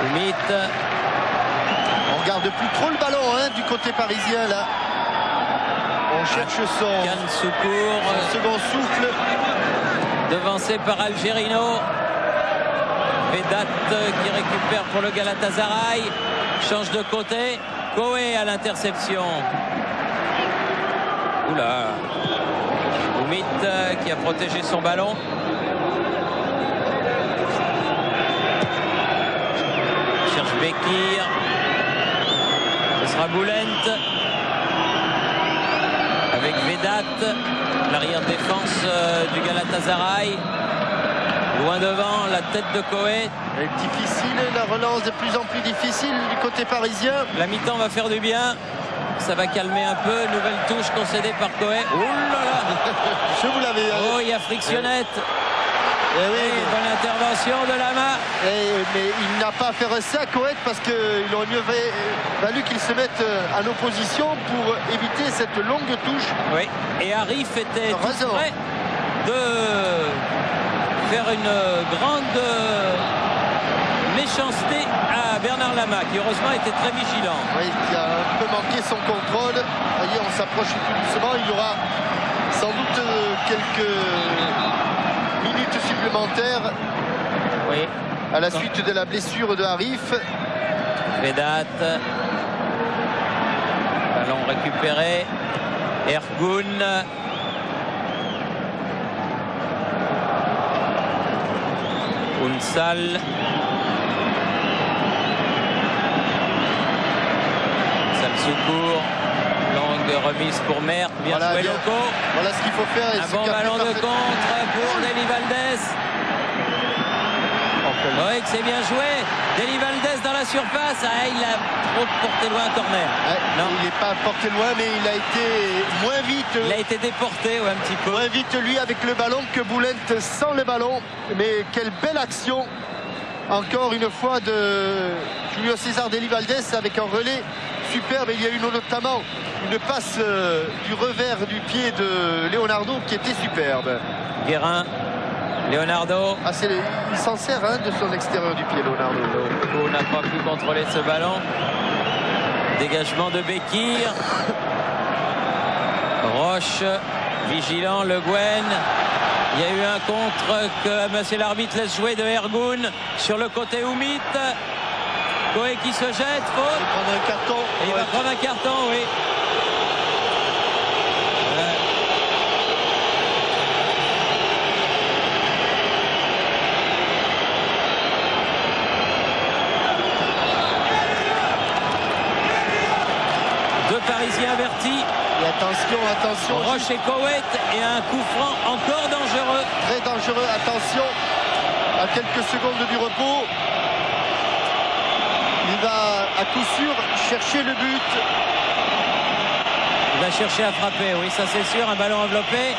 Oumit. On regarde plus trop le ballon du côté parisien là. On cherche son Yann Soukour, second souffle. Devancé par Algerino. Vedat qui récupère pour le Galatasaray. Change de côté. Koé à l'interception. Oula. Oumit qui a protégé son ballon. Cherche Bekir. Ce sera Boulent. Avec Vedat, l'arrière-défense du Galatasaray. Loin devant, la tête de Koé. Difficile, la relance de plus en plus difficile du côté parisien. La mi-temps va faire du bien. Ça va calmer un peu. Nouvelle touche concédée par Koé. Oh là là. Je vous l'avais. Oh, il y a frictionnette. Bonne intervention de Lama. Mais il n'a pas à faire ça, Koé, parce qu'il aurait mieux valu qu'il se mette en opposition pour éviter cette longue touche. Oui. Et Arif était tout prêt de faire une grande méchanceté à Bernard Lama, qui heureusement était très vigilant. Oui, qui a un peu manqué son contrôle. Vous voyez, on s'approche tout doucement. Il y aura sans doute quelques minutes supplémentaires à la suite de la blessure de Arif. Vedat. Ballon récupéré. Ergun. Unsal. Soukour. Longue remise pour Merck. Bien joué Loco. Voilà ce qu'il faut faire. Un bon ballon de contre pour Deli Valdez. Oui, que c'est bien joué. Deli Valdez dans la surface. Il a trop porté loin un corner. Non, il n'est pas porté loin, mais il a été moins vite. Il a été déporté un petit peu. Moins vite lui avec le ballon que Boulent sans le ballon. Mais quelle belle action. Encore une fois de Julio César Deli Valdez avec un relais superbe. Il y a eu notamment une passe du revers du pied de Leonardo qui était superbe. Guérin, Leonardo. Il s'en sert de son extérieur du pied, Leonardo. On n'a pas pu contrôler ce ballon. Dégagement de Bekir. Roche, vigilant, Le Guen. Il y a eu un contre que monsieur l'arbitre laisse jouer de Ergun sur le côté Oumit. Koé qui se jette, faute. Il va prendre un carton. Et il va prendre un carton, oui. Deux Parisiens avertis. Et attention. Roche et Koweït et un coup franc encore dangereux. Très dangereux, attention. À quelques secondes du repos. Il va à coup sûr chercher le but. Il va chercher à frapper, oui, ça c'est sûr. Un ballon enveloppé.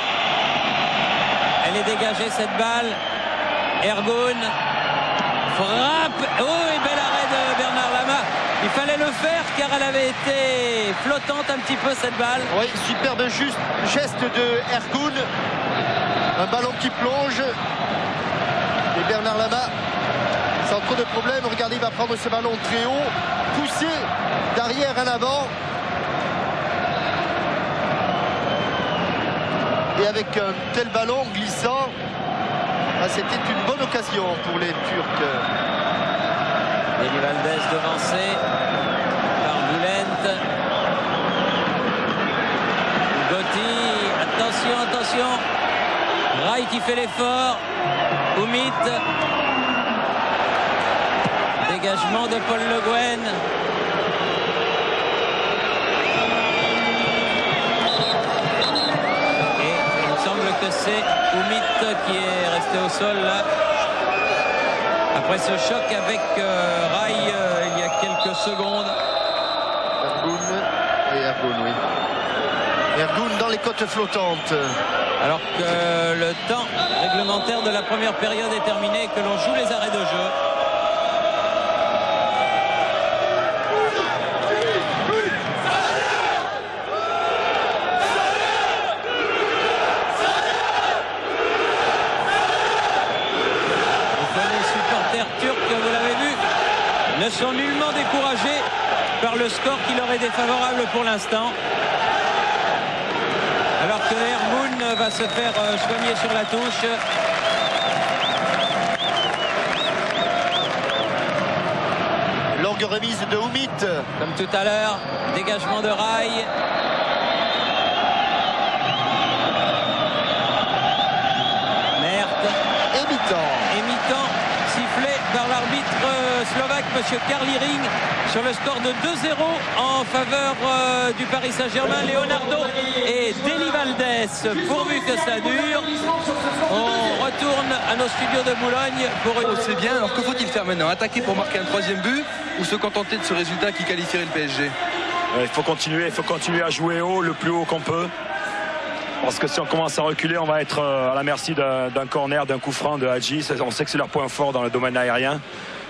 Elle est dégagée cette balle. Ergun frappe. Oh, et bel arrêt de Bernard Lama. Il fallait le faire car elle avait été flottante un petit peu cette balle. Oui, superbe geste de Ergun. Un ballon qui plonge. Et Bernard Lama, sans trop de problèmes, regardez, il va prendre ce ballon très haut, poussé d'arrière en avant. Et avec un tel ballon glissant, c'était une bonne occasion pour les Turcs. Deli Valdés devancé par Bülent. Gotti, attention. Rai qui fait l'effort. Oumit. Dégagement de Paul Le Guen. Et il me semble que c'est Oumit qui est resté au sol là. Après ce choc avec Rai il y a quelques secondes. Ergun, oui. Ergun dans les côtes flottantes. Alors que le temps réglementaire de la première période est terminé et que l'on joue les arrêts de jeu. Les supporters turcs, vous l'avez vu, ne sont nullement découragés par le score qui leur est défavorable pour l'instant. Alors que Ergun va se faire soigner sur la touche. Longue remise de Oumit. Comme tout à l'heure, dégagement de Rai. Mert. Émitant, sifflé par l'arbitre slovaque, M. Karli Ring, sur le score de 2-0 en faveur du Paris Saint-Germain. Leonardo et Deli Valdés, pourvu que ça dure. On retourne à nos studios de Boulogne pour une... C'est bien, alors que faut-il faire maintenant? Attaquer pour marquer un troisième but ou se contenter de ce résultat qui qualifierait le PSG? Il faut continuer à jouer haut, le plus haut qu'on peut. Parce que si on commence à reculer, on va être à la merci d'un corner, d'un coup franc de Hadji. On sait que c'est leur point fort dans le domaine aérien.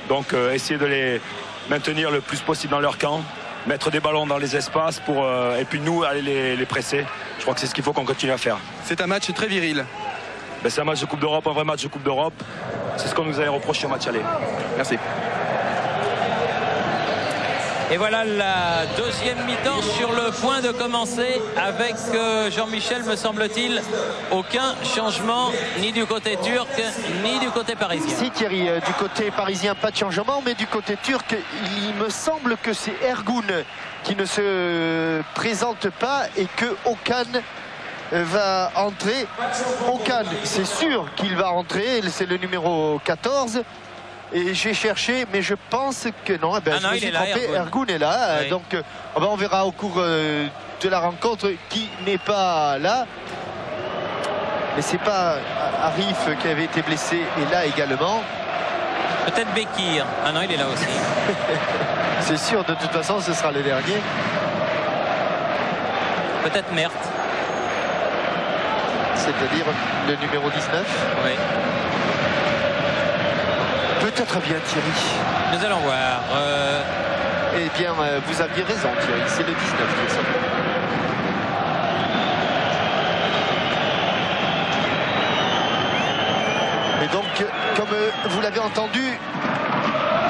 Donc essayer de les maintenir le plus possible dans leur camp, mettre des ballons dans les espaces et puis nous aller les presser. Je crois que c'est ce qu'il faut qu'on continue à faire. C'est un match très viril. Ben, c'est un match de Coupe d'Europe, un vrai match de Coupe d'Europe. C'est ce qu'on nous avait reproché au match aller. Merci. Et voilà la deuxième mi-temps sur le point de commencer avec Jean-Michel, me semble-t-il, aucun changement ni du côté turc ni du côté parisien. Si Thierry, du côté parisien pas de changement, mais du côté turc il me semble que c'est Ergun qui ne se présente pas et que Okan va entrer. Okan, c'est sûr qu'il va entrer, c'est le numéro 14. Et j'ai cherché, mais je pense que non. Je me suis trompé, Ergun est là. Oui. Donc on verra au cours de la rencontre qui n'est pas là. Mais c'est pas Arif qui avait été blessé et là également. Peut-être Bekir. Ah non, il est là aussi. C'est sûr, de toute façon, ce sera le dernier. Peut-être Mert. C'est-à-dire le numéro 19. Oui. Peut-être bien Thierry. Nous allons voir. Eh bien, vous aviez raison Thierry, c'est le 19 qui est sorti. Et donc, comme vous l'avez entendu,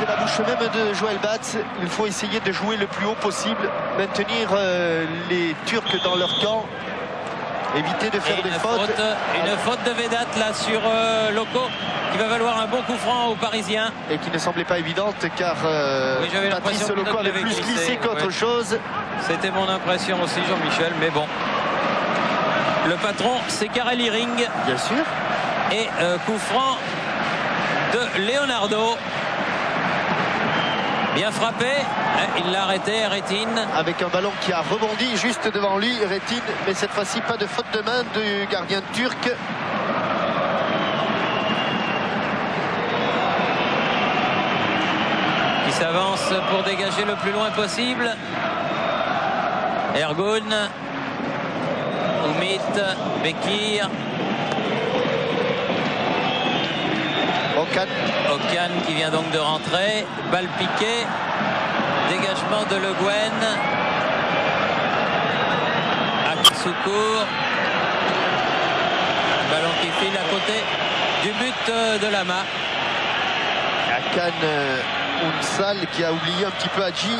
de la bouche même de Joël Batz, il faut essayer de jouer le plus haut possible, maintenir les Turcs dans leur camp, éviter de faire des fautes. Une faute de Vedat là sur Loco, qui va valoir un bon coup franc aux Parisiens. Et qui ne semblait pas évidente car oui, Patrice Loco avait plus glissé qu'autre chose. C'était mon impression aussi, Jean-Michel, mais bon. Le patron, c'est Karli Ring. Bien sûr. Et coup franc de Leonardo. Bien frappé, il l'a arrêté, Retin. Avec un ballon qui a rebondi juste devant lui, Retin, mais cette fois-ci pas de faute de main du gardien turc. Qui s'avance pour dégager le plus loin possible. Ergun, Oumit, Bekir. Okan qui vient donc de rentrer. Balle piquée. Dégagement de Le Guen. Aksukour. Ballon qui file à côté du but de Lama. Hakan Unsal qui a oublié un petit peu Hadji.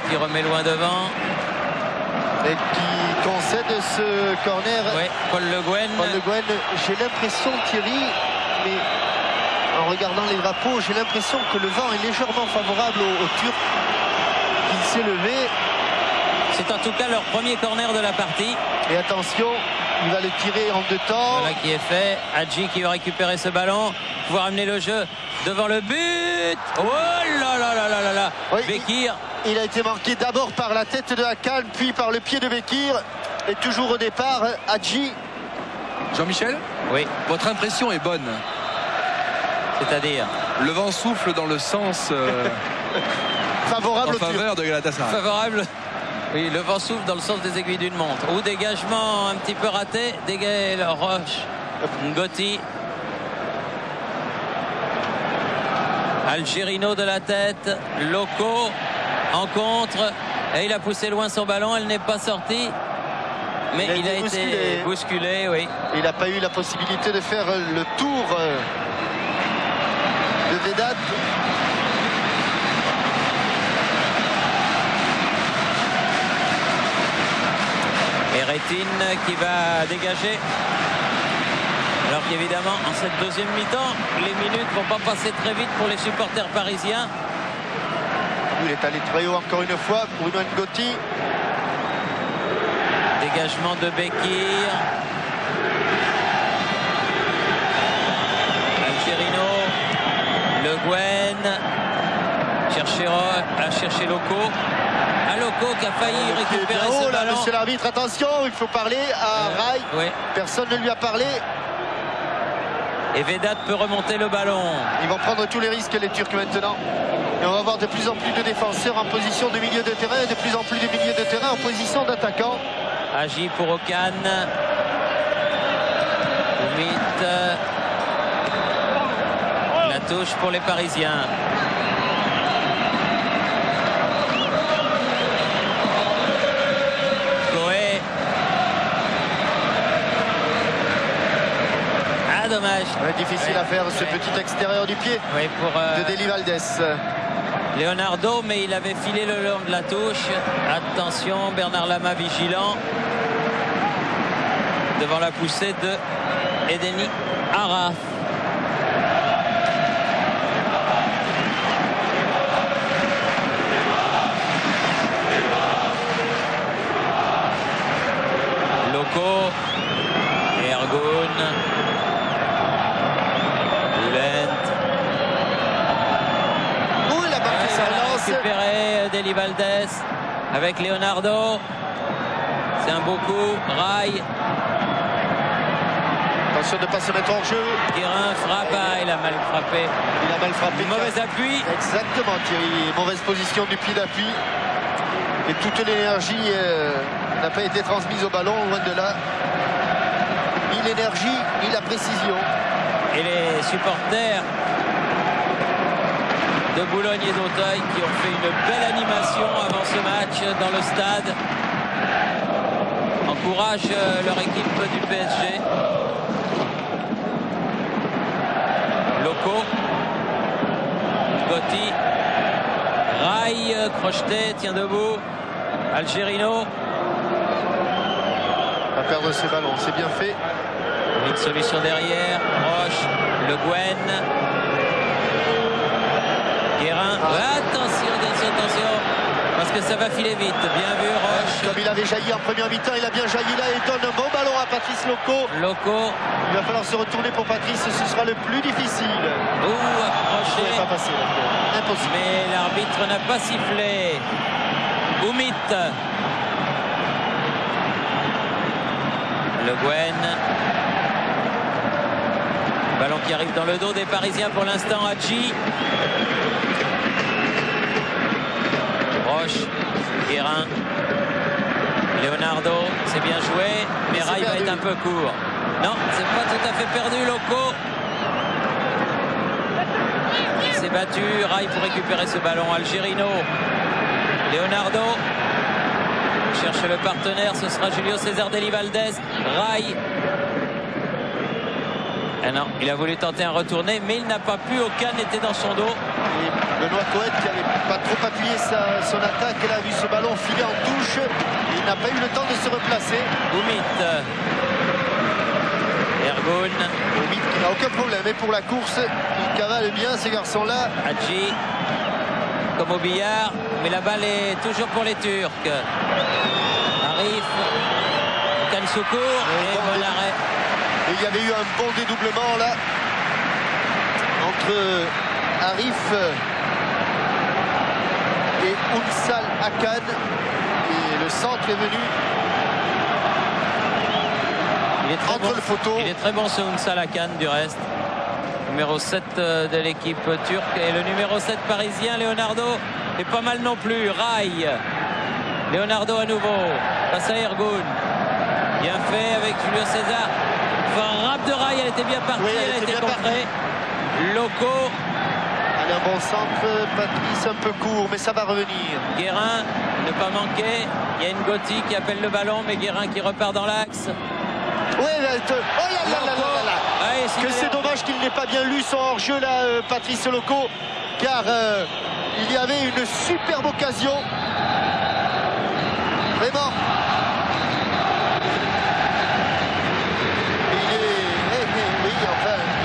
qui remet loin devant. Et qui concède ce corner. Oui, Paul Le Guen. Paul Le Guen, j'ai l'impression, Thierry, mais en regardant les drapeaux, j'ai l'impression que le vent est légèrement favorable au Turc qui s'est levé. C'est en tout cas leur premier corner de la partie. Et attention, il va le tirer en 2 temps. Voilà qui est fait. Hadji qui va récupérer ce ballon, pouvoir amener le jeu devant le but. Oh là là là là là là. Oui, Bekir. Il a été marqué d'abord par la tête de Hakan, puis par le pied de Bekir. Et toujours au départ, Hadji. Jean-Michel, Oui, votre impression est bonne. c'est-à-dire Le vent souffle dans le sens Favorable en au Turc. faveur de Galatasaray. favorable. Oui, le vent souffle dans le sens des aiguilles d'une montre. Ou dégagement un petit peu raté. Dégage Roche. Ngotti. Algerino de la tête. Loco en contre. Et il a poussé loin son ballon. Elle n'est pas sortie. Mais il a été bousculé, oui. Il n'a pas eu la possibilité de faire le tour de Vedat. Et Rétine qui va dégager. Alors qu'évidemment, en cette deuxième mi-temps, les minutes ne vont pas passer très vite pour les supporters parisiens. Il est allé très haut encore une fois. Bruno Ngotti. Dégagement de Bekir. Algerino. Le Guen. Chercher Loco. Loco qui a failli récupérer ce là, ballon. monsieur l'arbitre, attention, il faut parler à Rai. Oui. Personne ne lui a parlé. Et Vedat peut remonter le ballon. Ils vont prendre tous les risques, les Turcs, maintenant. Et on va voir de plus en plus de défenseurs en position de milieu de terrain et de plus en plus de milieux de terrain en position d'attaquant. Agi pour Okan. Oumit. La touche pour les Parisiens. Goé. Ah, dommage. Ouais, difficile Ouais, à faire ce ouais. petit extérieur du pied Oui, pour de Deli Valdés. Leonardo, mais il avait filé le long de la touche. Attention, Bernard Lama vigilant. Devant la poussée de Edeni Araf. Loco. Ergun. Bülent. La balle qui s'en Récupéré Deli Valdés avec Leonardo. C'est un beau coup. Rai. Attention de ne pas se mettre en jeu. Guérin frappe. Ah, il a mal frappé. Il a mal frappé. Mauvais appui. Exactement, Thierry. Mauvaise position du pied d'appui. Et toute l'énergie n'a pas été transmise au ballon, loin de là. Ni l'énergie, ni la précision. Et les supporters de Boulogne et d'Auteuil qui ont fait une belle animation avant ce match dans le stade encouragent leur équipe du PSG. Loco. Gotti. Rai crocheté, tient debout. Algerino. Va perdre ses ballons, c'est bien fait. Une solution derrière. Roche. Le Guen. Guérin. Attention. Parce que ça va filer vite. Bien vu, Roche. Comme il avait jailli en première mi-temps, il a bien jailli là et donne un bon ballon à Patrice Loco. Loco. Il va falloir se retourner pour Patrice, ce sera le plus difficile. Ouh, Il approché. ne pas passer là. Impossible. Mais l'arbitre n'a pas sifflé. Oumit. Le Guen. Ballon qui arrive dans le dos des Parisiens pour l'instant. Hadji. Roche. Guérin. Leonardo. C'est bien joué. Mais Rai va être un peu court. Non, c'est pas tout à fait perdu. Loco. Il s'est battu. Rai pour récupérer ce ballon. Algerino. Leonardo. Cherche le partenaire. Ce sera Julio César Deli Valdés. Rai. Ah non, il a voulu tenter un retourné, mais il n'a pas pu. Okan était dans son dos. Et Benoît Cohen qui n'avait pas trop appuyé son attaque, elle a vu ce ballon filer en touche. Il n'a pas eu le temps de se replacer. Oumit. Ergun. Oumit qui n'a aucun problème. Et pour la course, il cavale bien ces garçons-là. Hadji. Comme au billard. Mais la balle est toujours pour les Turcs. Arif. Cannes Soukour. Et bon arrêt. Et il y avait eu un bon dédoublement là entre Arif et Unsal Hakan. Et le centre est venu entre le poteau. Il est très bon ce Unsal Hakan du reste. Numéro 7 de l'équipe turque. Et le numéro 7 parisien, Leonardo, est pas mal non plus. Rai. Leonardo à nouveau. Passe à Ergun. Bien fait avec Julio César. Frappe de Rai, elle était bien partie, oui, elle a été contrée. Loco. Allez, un bon centre, Patrice un peu court, mais ça va revenir. Guérin, ne pas manquer. Il y a une Gotti qui appelle le ballon, mais Guérin qui repart dans l'axe. Oui, oh là là là là là là. Allez, que c'est dommage qu'il n'ait pas bien lu son hors-jeu là, Patrice Loco, car il y avait une superbe occasion. Vraiment.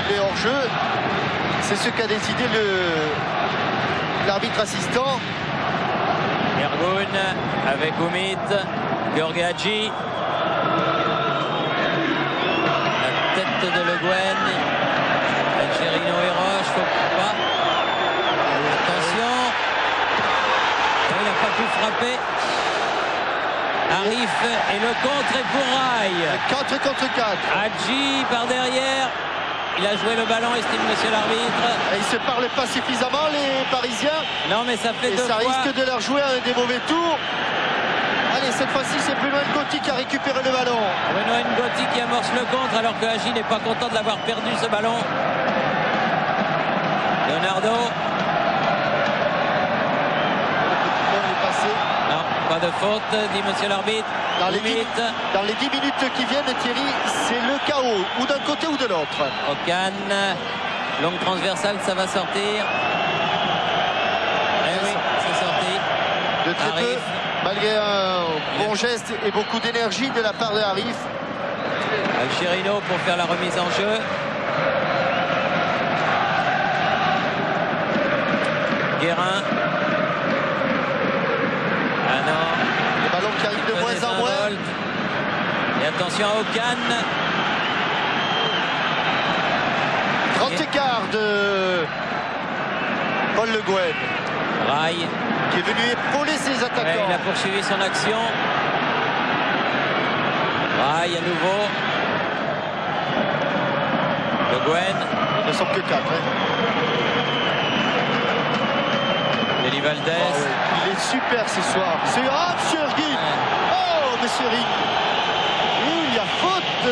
Il est hors jeu. C'est ce qu'a décidé l'arbitre assistant. Ergun avec Oumit. Georgi Hadji. La tête de Le Guen. Algerino et Roche. Faut pas. Attention. Il n'a pas pu frapper. Arif et le contre est pour Rai. 4 contre 4. Hadji par derrière. Il a joué le ballon, estime monsieur l'arbitre. Ils ne se parlent pas suffisamment, les Parisiens. Non, mais ça fait et deux ça fois. risque de leur jouer un des mauvais tours. Allez, cette fois-ci, c'est Benoît Ngotti qui a récupéré le ballon. Benoît Ngotti qui amorce le contre, alors que Hadji n'est pas content de l'avoir perdu, ce ballon. Leonardo. Non, pas de faute, dit monsieur l'arbitre. Dans les 10 minutes qui viennent, Thierry, c'est le chaos, ou d'un côté ou de l'autre. Okan, longue transversale, ça va sortir. Eh oui, c'est sorti. De très peu, malgré un bon geste et beaucoup d'énergie de la part de Arif. Algerino pour faire la remise en jeu. Guérin. Ah non. Le ballon qui arrive de moins en moins. Et attention à Okan. 30 écarts de Paul Le Guen. Rai. Qui est venu épauler ses attaquants. Ouais, il a poursuivi son action. Rai à nouveau. Le Guen. Ils ne sont que 4. Eli Valdez. Oh, ouais. Il est super ce soir. C'est monsieur Ergun. Oh, monsieur Ring. Il y a faute.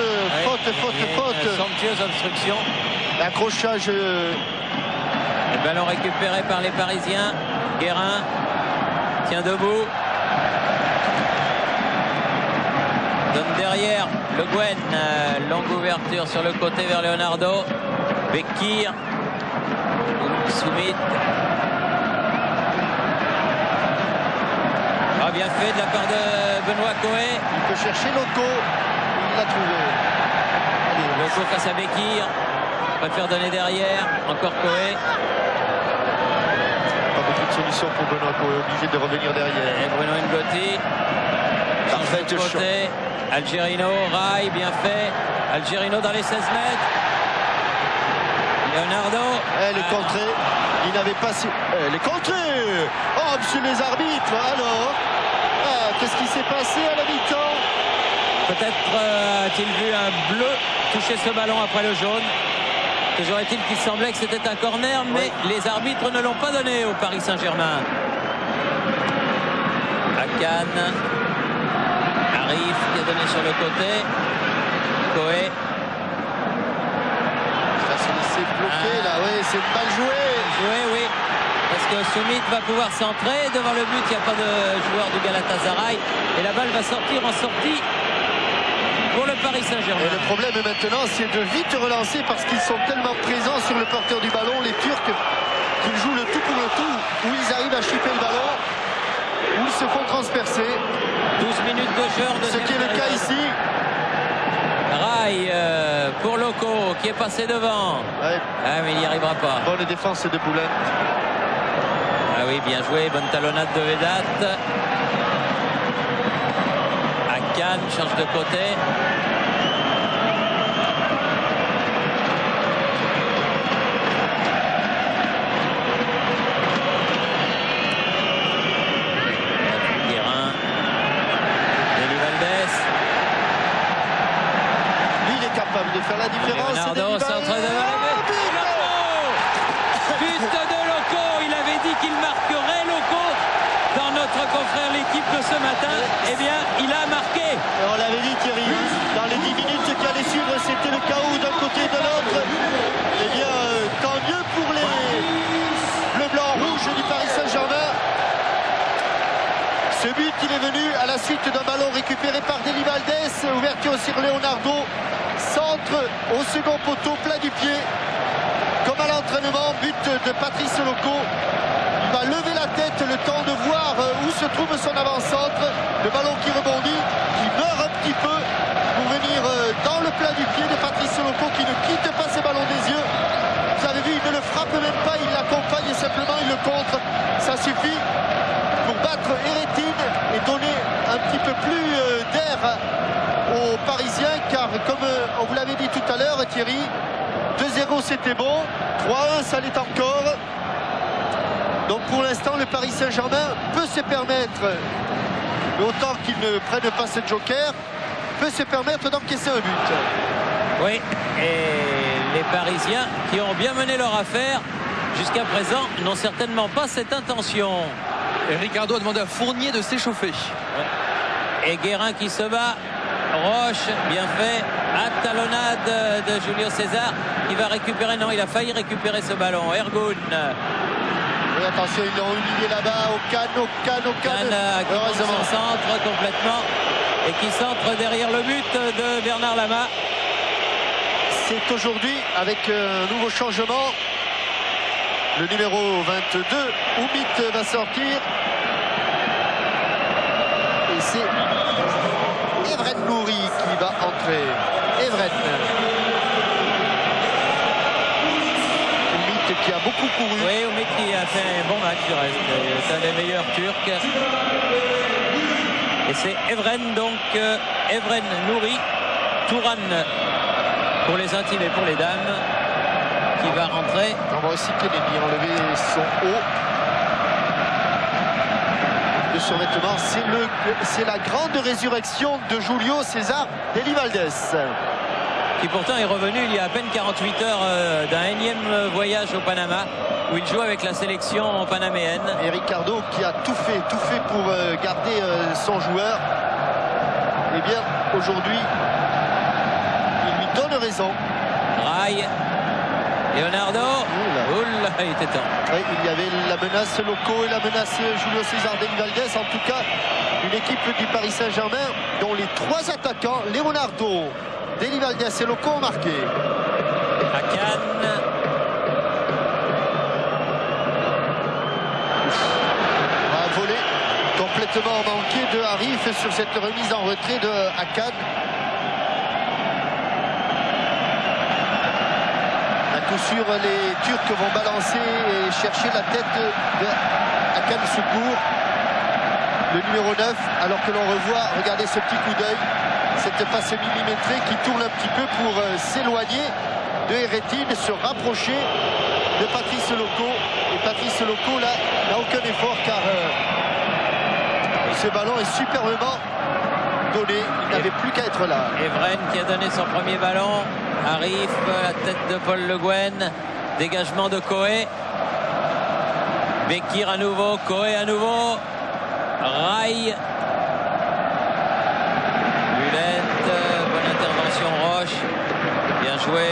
Faute. Somptueuse obstruction. L'accrochage. Le ballon récupéré par les Parisiens. Guérin tient debout. Donne derrière. Le Guen. Longue ouverture sur le côté vers Leonardo. Bekir. Soumit. Ah, bien fait de la part de Benoît Coé. Il peut chercher Loco. Il l'a trouvé. Loco face à Bekir. Préfère donner derrière. Encore Coé. Pas beaucoup de solutions pour Benoît Coé. Obligé de revenir derrière. Et Bruno Ngotti. Parfait de côté. Algerino. Rai. Bien fait. Algerino dans les 16 mètres. Leonardo. Elle est contrée. Il n'avait pas... Elle est contrée. Oh, monsieur les arbitres. Alors, qu'est-ce qui s'est passé à la mi-temps? Peut-être a-t-il vu un bleu toucher ce ballon après le jaune. Toujours est-il qu'il semblait que c'était un corner, mais les arbitres ne l'ont pas donné au Paris Saint-Germain. Hakan. Arif qui a donné sur le côté. Coé. Ça s'est laissé bloquer là. Oui, c'est mal joué. Oui. Parce que Soumit va pouvoir centrer. Devant le but, il n'y a pas de joueur du Galatasaray. Et la balle va sortir en sortie pour le Paris Saint-Germain. Et le problème maintenant, c'est de vite relancer parce qu'ils sont tellement présents sur le porteur du ballon, les Turcs. qu'ils jouent le tout pour le tout, où ils arrivent à chipper le ballon, où ils se font transpercer. 12 minutes de jeu. Ce qui est le cas ici. Rai pour Loco qui est passé devant. Ouais. Ah, mais il n'y arrivera pas. Bonne défense de Boulen. Ah oui, bien joué. Bonne talonnade de Vedat. Akan change de côté. Guérin. Deli Valdés. Lui, il est capable de faire la différence. Leonardo, centre de but de Loco. Il avait dit qu'il marquerait Loco dans notre confrère l'équipe de ce matin. Eh bien, il a marqué. Et on l'avait dit, Thierry, dans les 10 minutes qui allaient suivre, c'était le chaos d'un côté et de l'autre. Eh bien, tant mieux pour les Bleu, Blanc, Rouge du Paris Saint-Germain. Ce but, il est venu à la suite d'un ballon récupéré par Deli Valdés. Ouverture sur Leonardo. Centre au second poteau, plat du pied. Comme à l'entraînement, but de Patrice Loco. Il va lever la tête, le temps de voir où se trouve son avant-centre. Le ballon qui rebondit, qui meurt un petit peu pour venir dans le plat du pied de Patrice Loco qui ne quitte pas ses ballons des yeux. Vous avez vu, il ne le frappe même pas, il l'accompagne simplement, il le contre. Ça suffit pour battre Eretine et donner un petit peu plus d'air aux Parisiens, car comme on vous l'avait dit tout à l'heure, Thierry, 2-0 c'était bon, 3-1 ça l'est encore. Donc pour l'instant le Paris Saint-Germain peut se permettre, mais autant qu'il ne prenne pas ce joker, peut se permettre d'encaisser un but. Oui, et les Parisiens qui ont bien mené leur affaire jusqu'à présent n'ont certainement pas cette intention. Et Ricardo a demandé à Fournier de s'échauffer. Et Guérin qui se bat. Roche, bien fait. Talonnade de Julio César qui va récupérer. Non, il a failli récupérer ce ballon. Ergun. Et attention, ils l'ont humilié là-bas. Au Cannes. Qui prend son centre complètement et qui centre derrière le but de Bernard Lama. C'est aujourd'hui avec un nouveau changement. Le numéro 22, Oumit va sortir. Et c'est Evren Nouri qui va entrer. Evren. Oumit qui a beaucoup couru. Oui, Oumit qui a fait un bon match du reste. C'est un des meilleurs Turcs. Et c'est Evren, donc Evren Nouri, Touran pour les intimes et pour les dames, qui va rentrer. On va aussi Kennedy enlever son haut de son vêtement. C'est la grande résurrection de Julio César Deli Valdés, qui pourtant est revenu il y a à peine 48 heures d'un énième voyage au Panama où il joue avec la sélection panaméenne. Et Ricardo qui a tout fait pour garder son joueur. Eh bien aujourd'hui il lui donne raison. Rai, Leonardo. Oula, il était temps. Oui, il y avait la menace Loco et la menace Julio César Deli Valdés. En tout cas, une équipe du Paris Saint-Germain dont les trois attaquants, Leonardo, Deli Valdés et Loco, ont marqué. Akan. Un volet complètement manqué de Arif sur cette remise en retrait de Akan. À coup sûr, les Turcs vont balancer et chercher la tête de Hakan Şükür, le numéro 9, alors que l'on revoit, regardez ce petit coup d'œil, cette passe millimétrée qui tourne un petit peu pour s'éloigner de Eretine, se rapprocher de Patrice Loco. Et Patrice Loco, là, n'a aucun effort car ce ballon est superbement donné. Il n'avait plus qu'à être là. Evren qui a donné son premier ballon. Arrive la tête de Paul Le Guen. Dégagement de Coé. Bekir à nouveau. Coé à nouveau. Rai. Bulette. Bonne intervention Roche. Bien joué.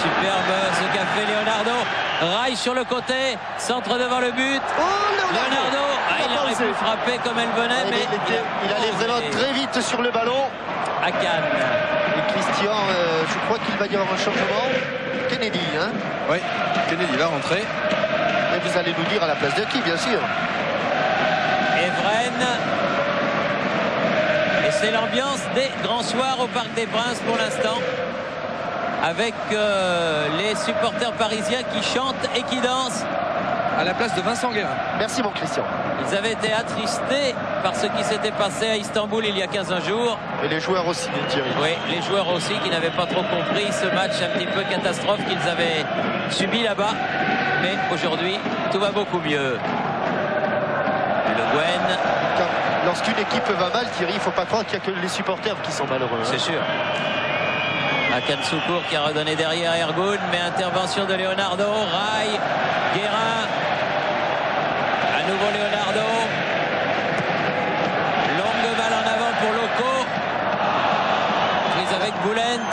Superbe ce qu'a fait Leonardo. Rai sur le côté. Centre devant le but. Leonardo. Il aurait pu frapper comme elle venait. Mais il allait vraiment très vite sur le ballon. Akan. Et Christian, je crois qu'il va y avoir un changement. Kennedy. Hein. Oui, Kennedy va rentrer. Et vous allez nous dire à la place de qui, bien sûr. Evren. Et c'est l'ambiance des grands soirs au Parc des Princes pour l'instant. Avec les supporters parisiens qui chantent et qui dansent. À la place de Vincent Guérin. Merci mon Christian. Ils avaient été attristés par ce qui s'était passé à Istanbul il y a 15 jours. Et les joueurs aussi, Thierry. Oui, les joueurs aussi qui n'avaient pas trop compris ce match un petit peu catastrophe qu'ils avaient subi là-bas. Mais aujourd'hui, tout va beaucoup mieux. Le Gwen. Lorsqu'une équipe va mal, Thierry, il ne faut pas croire qu'il n'y a que les supporters qui sont malheureux. C'est sûr. Akan Soukour qui a redonné derrière Ergun, mais intervention de Leonardo, Rai, Guérin, à nouveau Leonardo, longue balle en avant pour Loco, prise avec Boulent.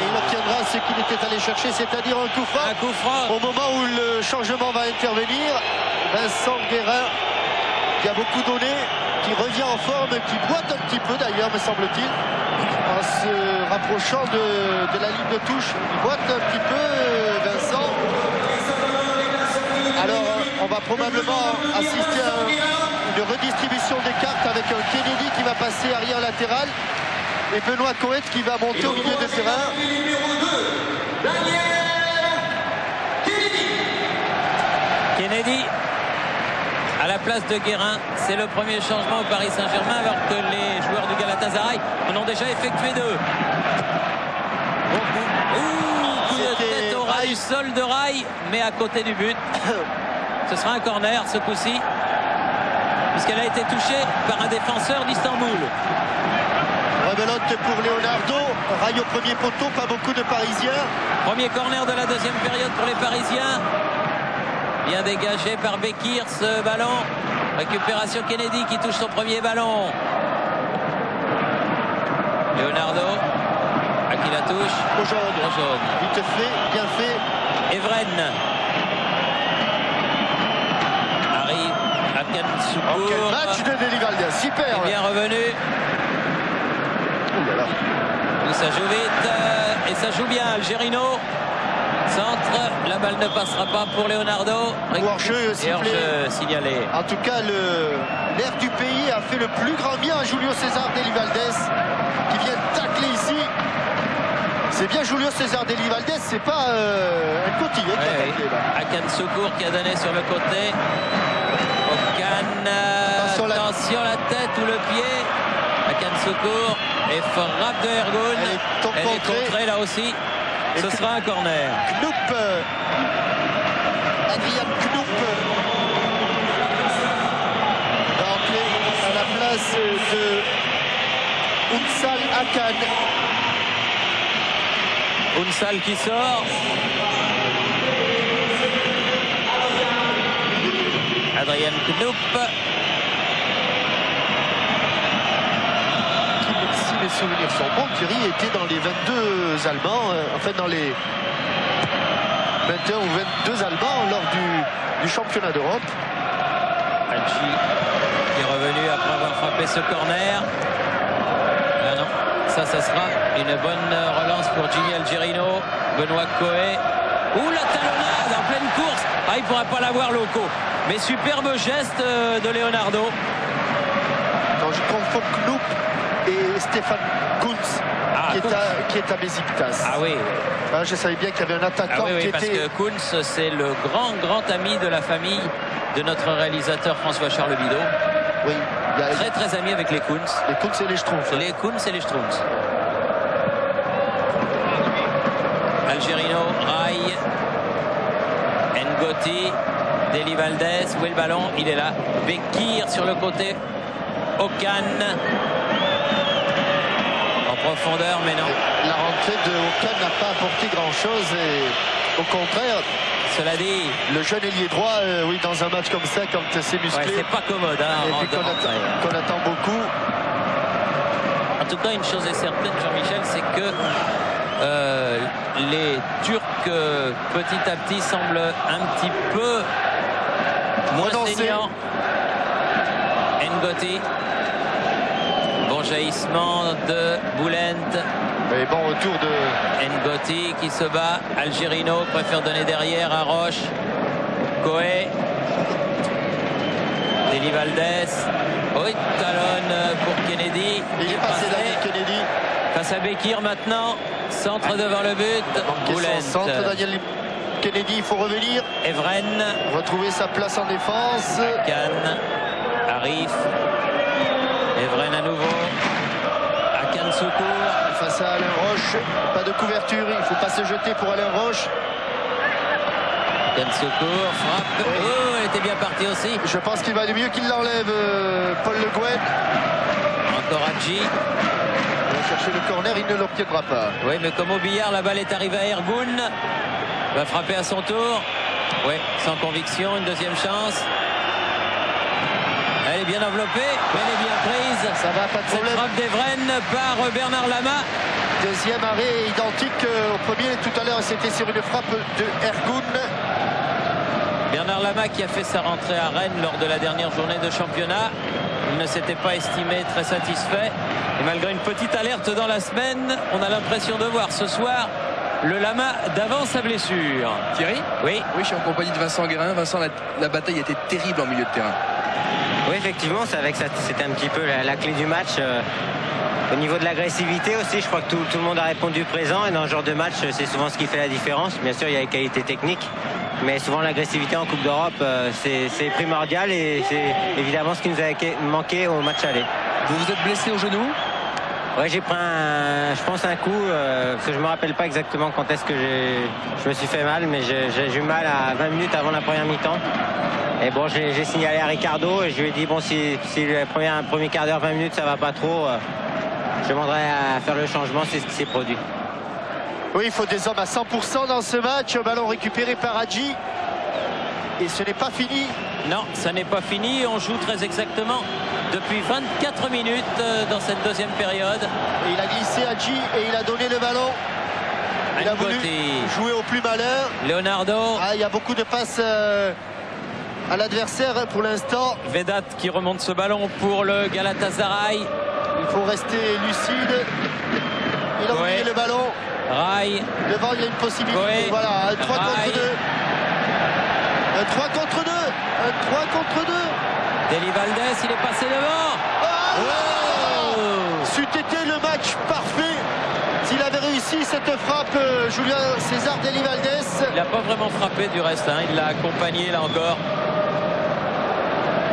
Et il obtiendra ce qu'il était allé chercher, c'est-à-dire un coup franc. Un coup franc. Au moment où le changement va intervenir, Vincent Guérin, qui a beaucoup donné, qui revient en forme, qui boite un petit peu d'ailleurs, me semble-t-il, en se rapprochant de la ligne de touche. Il boite un petit peu, Vincent. Alors, on va probablement assister à une redistribution des cartes avec un Kennedy qui va passer arrière latéral et Benoît Coët qui va monter au milieu de terrain. Kennedy à la place de Guérin, c'est le premier changement au Paris Saint-Germain alors que les joueurs du Galatasaray en ont déjà effectué deux. Coup de tête au ras du sol de Rai, mais à côté du but. Ce sera un corner ce coup-ci, puisqu'elle a été touchée par un défenseur d'Istanbul. Rebelote pour Leonardo, Rai au premier poteau, pas beaucoup de Parisiens. Premier corner de la deuxième période pour les Parisiens. Bien dégagé par Bekir ce ballon. Récupération Kennedy qui touche son premier ballon. Leonardo. À qui la touche? Au jaune. Vite fait, bien fait. Evren. Arrive Akan Soukour. Quel match de Delivalda, super. Bien revenu. Où ça joue vite. Et ça joue bien. Algerino. Centre, la balle ne passera pas pour Leonardo. Hors-jeu signalé. En tout cas, l'air du pays a fait le plus grand bien à Julio César Delivaldes qui vient tacler ici. C'est bien Julio César Delivaldes, c'est pas un cotillon qui a taclé là. Akan Soukour qui a donné sur le côté. Okan, attention la tête ou le pied. Akan Soukour et frappe de Ergun. Elle est contrée là aussi. Ce sera un corner. Knoup, Adrian Knoup va entrer à la place de Unsal Akan. Unsal qui sort. Adrian Knoup. Si mes souvenirs sont bons, Thierry était dans les 22 Allemands, dans les 21 ou 22 Allemands lors du championnat d'Europe. Alchi qui est revenu après avoir frappé ce corner. Ah non, ça sera une bonne relance pour Jimmy Algerino. Benoît Coët. Ouh, la talonnade en pleine course. Ah, il ne pourra pas l'avoir, Loco. Mais superbe geste de Leonardo. Quand je confonds Knoup et Stéphane Kuntz qui est à Besiktas. Ah oui. Je savais bien qu'il y avait un attaquant qui parce était... que Kuntz, c'est le grand ami de la famille de notre réalisateur François-Charles Bidot. Oui. Très ami avec les Kuntz. Les Kuntz et les Schtroumpfs. Les Kuntz et les Schtroumpfs. Algerino, Rai, Ngoti, Delivaldes. Où est le ballon? Il est là. Bekir sur le côté. Okan. En profondeur, mais non. La rentrée de Okan n'a pas apporté grand-chose et au contraire, cela dit, le jeune ailier droit, oui, dans un match comme ça, quand c'est musclé, c'est pas commode. Hein, et puis qu'on attend beaucoup. En tout cas, une chose est certaine, Jean-Michel, c'est que les Turcs, petit à petit, semblent un petit peu moins saignants. Ngoti. Bon jaillissement de Boulent. Et bon retour de Ngoti qui se bat. Algerino préfère donner derrière à Roche. Coé. Deli Valdez. Oui, talonne pour Kennedy. Il est passé Daniel Kennedy. Face à Bekir maintenant. Centre devant le but. Boulent. Centre Daniel Kennedy, il faut revenir. Evren. Retrouver sa place en défense. Akan. Arif. Evren à nouveau. Akan secours. Face à Alain Roche. Pas de couverture. Il ne faut pas se jeter pour Alain Roche. Akan secours. Frappe. Oui. Oh, elle était bien partie aussi. Je pense qu'il valait mieux qu'il l'enlève, Paul Le Guen. Encore Hadji. Il va chercher le corner, il ne l'obtiendra pas. Oui, mais comme au billard, la balle est arrivée à Ergun. Va frapper à son tour. Oui, sans conviction, une deuxième chance. Elle est bien enveloppée, mais elle est bien prise. Ça va, pas de Cette problème. frappe d'Evren par Bernard Lama. Deuxième arrêt identique au premier. Tout à l'heure, c'était sur une frappe de Ergun. Bernard Lama qui a fait sa rentrée à Rennes lors de la dernière journée de championnat. Il ne s'était pas estimé très satisfait. Et malgré une petite alerte dans la semaine, on a l'impression de voir ce soir le Lama d'avant sa blessure. Thierry? Oui. Oui, je suis en compagnie de Vincent Guérin. Vincent, la bataille était terrible en milieu de terrain. Oui, effectivement, c'est vrai que c'était un petit peu la clé du match. Au niveau de l'agressivité aussi, je crois que tout le monde a répondu présent. Et dans ce genre de match, c'est souvent ce qui fait la différence. Bien sûr, il y a les qualités techniques. Mais souvent, l'agressivité en Coupe d'Europe, c'est primordial. Et c'est évidemment ce qui nous a manqué au match aller. Vous vous êtes blessé au genou? Oui, j'ai pris je pense un coup, parce que je ne me rappelle pas exactement quand est-ce que je me suis fait mal, mais j'ai eu mal à 20 minutes avant la première mi-temps. Et bon, j'ai signalé à Ricardo et je lui ai dit, bon, si le premier quart d'heure, 20 minutes, ça va pas trop, je demanderai à faire le changement, c'est ce qui s'est produit. Oui, il faut des hommes à 100% dans ce match. Ballon récupéré par Hadji. Et ce n'est pas fini. Non, ça n'est pas fini. On joue très exactement depuis 24 minutes dans cette deuxième période. Et il a glissé Hadji et il a donné le ballon. Il a voulu jouer au plus malin. Leonardo. Ah, il y a beaucoup de passes à l'adversaire pour l'instant. Vedat qui remonte ce ballon pour le Galatasaray. Il faut rester lucide. Il a oublié le ballon. Rai. Devant, il y a une possibilité. Voilà, un 3 contre 2. Un 3 contre 2. Un 3 contre 2. Deli Valdez, il est passé devant. C'eût été le match parfait s'il avait réussi cette frappe, Julien César Deli Valdez. Il n'a pas vraiment frappé du reste, hein. Il l'a accompagné là encore.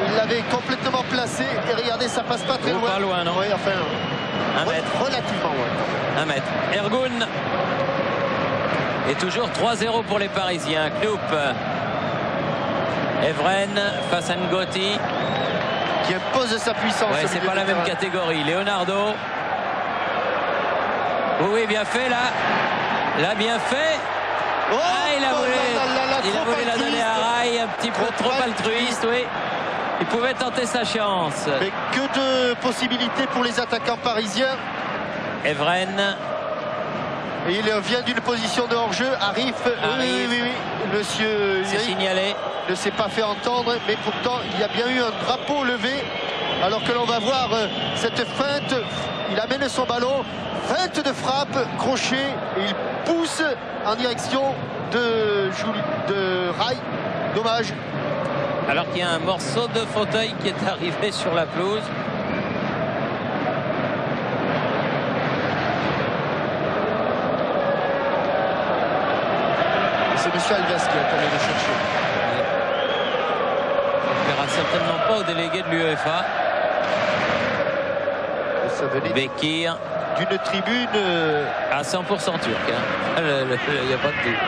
Il l'avait complètement placé et regardez, ça passe pas très loin. Pas loin, non? Oui, enfin, un mètre. Relativement loin. 1 mètre. Ergun. Et toujours 3-0 pour les Parisiens. Knoop. Evren face à Ngoti. Qui impose sa puissance. Ouais, c'est pas la même catégorie. Leonardo. Oui, bien fait là. Là, bien fait. Oh, il a voulu la donner à Rai. Un petit peu trop altruiste, oui. Il pouvait tenter sa chance. Mais que de possibilités pour les attaquants parisiens. Evren. Et il vient d'une position de hors-jeu. Arif. Oui. Monsieur c'est signalé. Ne s'est pas fait entendre, mais pourtant il y a bien eu un drapeau levé. Alors que l'on va voir cette feinte. Il amène son ballon. Feinte de frappe, crochet. Et il pousse en direction de Rai. Dommage. Alors qu'il y a un morceau de fauteuil qui est arrivé sur la pelouse. C'est M. Alves qui a allé le chercher. On ne verra certainement pas au délégué de l'UEFA. Ça venait Bekir. d'une tribune à 100% turc. Hein. Il n'y a pas de doute.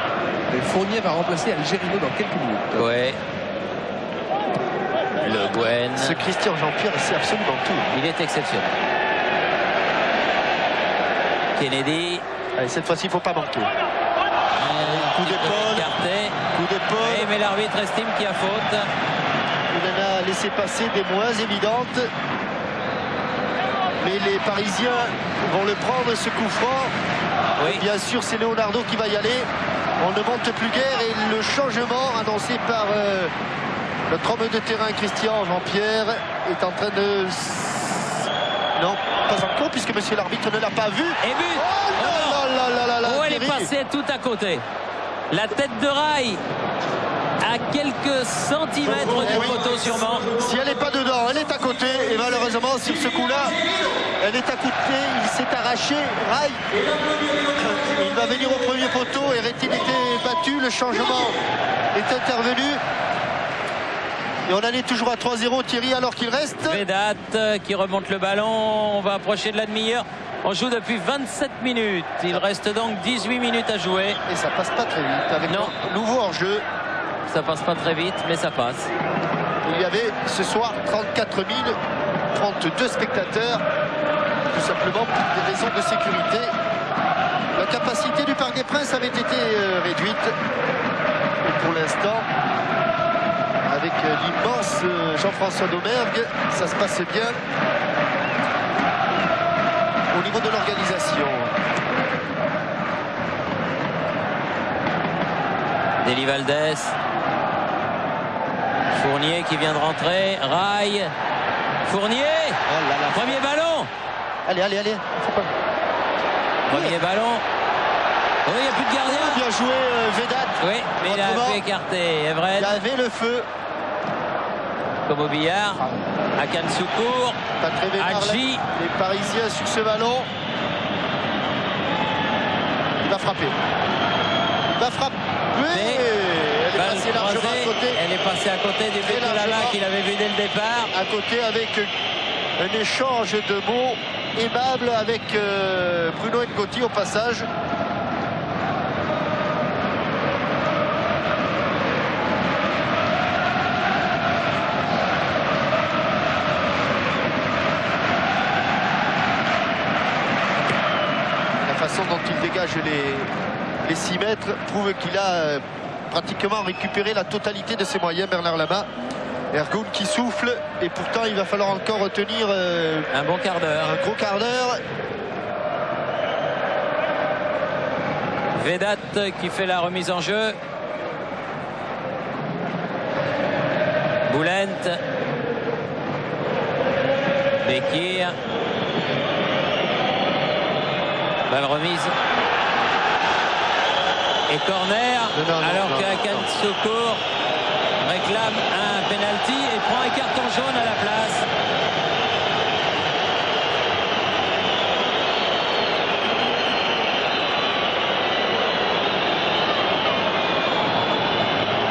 Et Fournier va remplacer Algerino dans quelques minutes. Ouais. Le Guen. Ce Christian Jean-Pierre, c'est absolument tout. Il est exceptionnel. Kennedy. Allez, cette fois-ci, il ne faut pas manquer. Coup d'épaule. Coup d'épaule. Oui, mais l'arbitre estime qu'il y a faute. Il en a laissé passer des moins évidentes. Mais les Parisiens vont le prendre, ce coup franc. Oui. Bien sûr, c'est Leonardo qui va y aller. On ne monte plus guère. Et le changement annoncé par notre homme de terrain, Christian Jean-Pierre, est en train de... Non, pas encore. puisque monsieur l'arbitre ne l'a pas vu. Et but. Oh là là là là, Oh, elle est passée tout à côté. La tête de Rai à quelques centimètres du poteau sûrement. Si elle n'est pas dedans, elle est à côté. Et malheureusement, sur ce coup-là, elle est à côté. Il s'est arraché. Rai, il va venir au premier poteau. Aurait-il été battu? Le changement est intervenu. Et on en est toujours à 3-0, Thierry, alors qu'il reste. Vedat qui remonte le ballon. On va approcher de la demi-heure. On joue depuis 27 minutes. Il reste donc 18 minutes à jouer. Et ça passe pas très vite. Avec nouveau hors-jeu. Ça passe pas très vite, mais ça passe. Il y avait ce soir 34 032 spectateurs, tout simplement pour des raisons de sécurité. La capacité du Parc des Princes avait été réduite. Et pour l'instant, avec l'immense Jean-François Domergue, ça se passe bien au niveau de l'organisation. Deli Valdés. Fournier qui vient de rentrer. Rai. Fournier. Oh là là. Premier ballon. Allez. Premier ballon. Oh, il n'y a plus de gardien. Bien joué Vedat. Oui, mais il a pu écarter Everett. Il y avait le feu. Comme au billard. Akan Soukour. Pas très bien Hadji. Les Parisiens sur ce ballon. Il va frapper. Mais elle est passée largement à côté. Elle est passée à côté du but de Lala qu'il avait vu dès le départ. À côté avec un échange de mots aimable avec Bruno Ngotti au passage. La façon dont il dégage les 6 mètres prouve qu'il a pratiquement récupéré la totalité de ses moyens, Bernard Lama. Ergoun qui souffle, et pourtant il va falloir encore retenir un bon quart d'heure. Un gros quart d'heure. Vedat qui fait la remise en jeu. Boulent. Bekir. Balle remise. Et corner, alors qu'Akan Soukour réclame un penalty et prend un carton jaune à la place.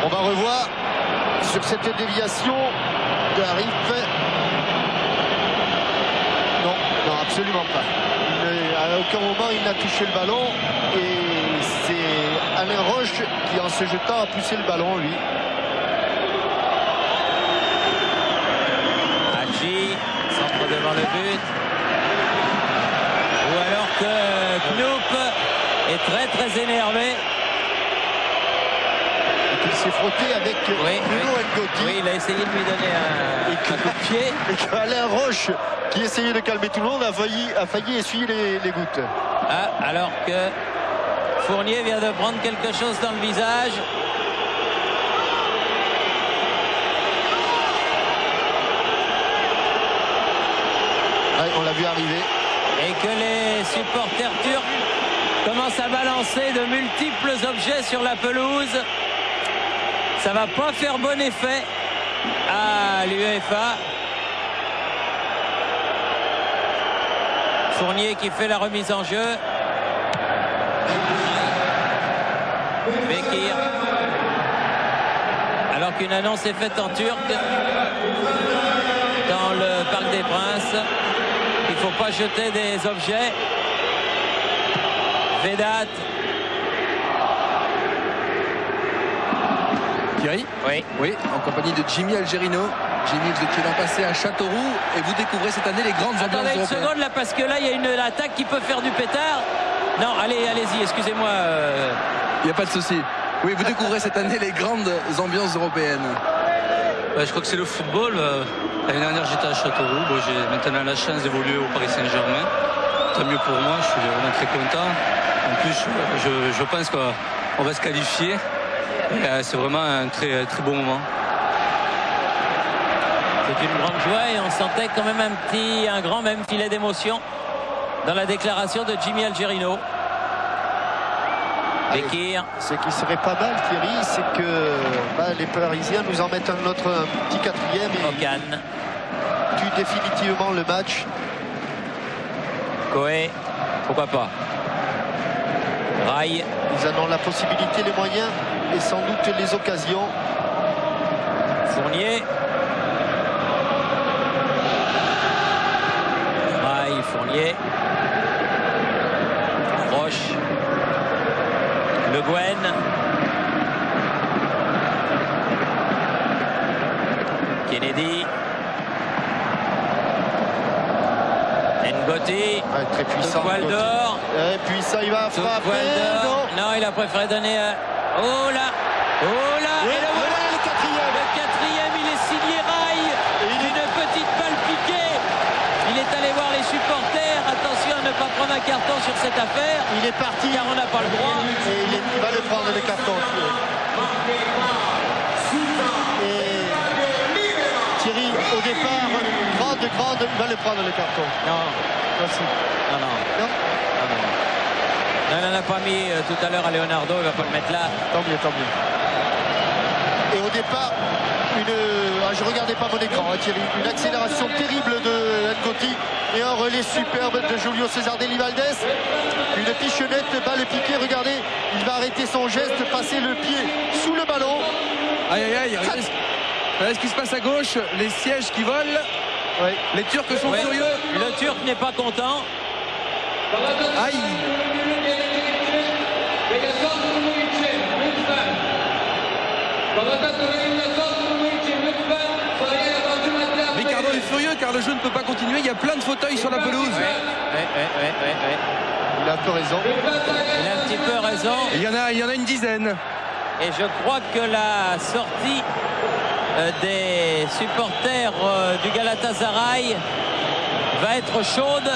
On va revoir sur cette déviation de Arif. Non, absolument pas. À aucun moment il n'a touché le ballon, et c'est Alain Roche qui, en se jetant, a poussé le ballon, lui. Hadji centre devant le but. Ou alors que Knoop est très énervé. Il s'est frotté avec Bruno Ngotti. Oui, il a essayé de lui donner un coup de pied. Et qu'Alain Roche, qui essayait de calmer tout le monde, a failli essuyer les gouttes. Ah, alors que Fournier vient de prendre quelque chose dans le visage. Ouais, on l'a vu arriver. Et que les supporters turcs commencent à balancer de multiples objets sur la pelouse. Ça va pas faire bon effet à l'UEFA. Fournier qui fait la remise en jeu. Bekir. Alors qu'une annonce est faite en turc dans le Parc des Princes. Il ne faut pas jeter des objets. Vedat. Thierry ? Oui, en compagnie de Jimmy Algerino. Jimmy, vous étiez l'an passé à Châteauroux et vous découvrez cette année les grandes ambiances Attendez une européennes. seconde là, parce que là il y a une attaque qui peut faire du pétard. Non, allez-y, excusez-moi. Il n'y a pas de souci. Oui, vous découvrez cette année les grandes ambiances européennes. Je crois que c'est le football. L'année dernière j'étais à Châteauroux. Bon, j'ai maintenant la chance d'évoluer au Paris Saint-Germain. Tant mieux pour moi, je suis vraiment très content. En plus, je pense qu'on va se qualifier. C'est vraiment un très, très beau moment. C'est une grande joie et on sentait quand même un grand même filet d'émotion dans la déclaration de Jimmy Algerino. Bekir. Ce qui serait pas mal, Thierry, c'est que les Parisiens nous en mettent un petit quatrième et Okan. tuent définitivement le match. Coé, pourquoi pas. Rail. Ils en ont la possibilité, les moyens et sans doute les occasions. Fournier. Rail, Fournier. Roche. Le Guen. Kennedy. Ngoti. Très puissant. Toile d'or. Et puis ça, il va frapper. Non, il a préféré donner. Oh là. Oh là. Oui, et le voilà. Le quatrième. Le quatrième, il est signé Rail. Une petite balle piquée. Il est allé voir les supporters. Attention à ne pas prendre un carton sur cette affaire. Il est parti. Car on n'a pas le droit. Et il va le prendre, le carton. Et Thierry, au départ, grande, il va le prendre, le carton. Non. Merci. Non. Non. Non, il n'en a pas mis tout à l'heure à Leonardo. Il va pas le mettre là. Tant mieux. Et au départ, je regardais pas mon écran, Thierry. Une accélération terrible de Ngoti et un relais superbe de Julio César Deli-Valdés. Une pichonnette, balle piquée. Regardez, il va arrêter son geste, passer le pied sous le ballon. Aïe. Regardez ce qui se passe à gauche. Les sièges qui volent. Ouais. Les Turcs sont furieux. Le Turc n'est pas content. Aïe. Ricardo est furieux car le jeu ne peut pas continuer. Il y a plein de fauteuils sur la pelouse. Ouais. Il a un peu raison. Il a un petit peu raison. Il y en a une dizaine. Et je crois que la sortie des supporters du Galatasaray va être chaude.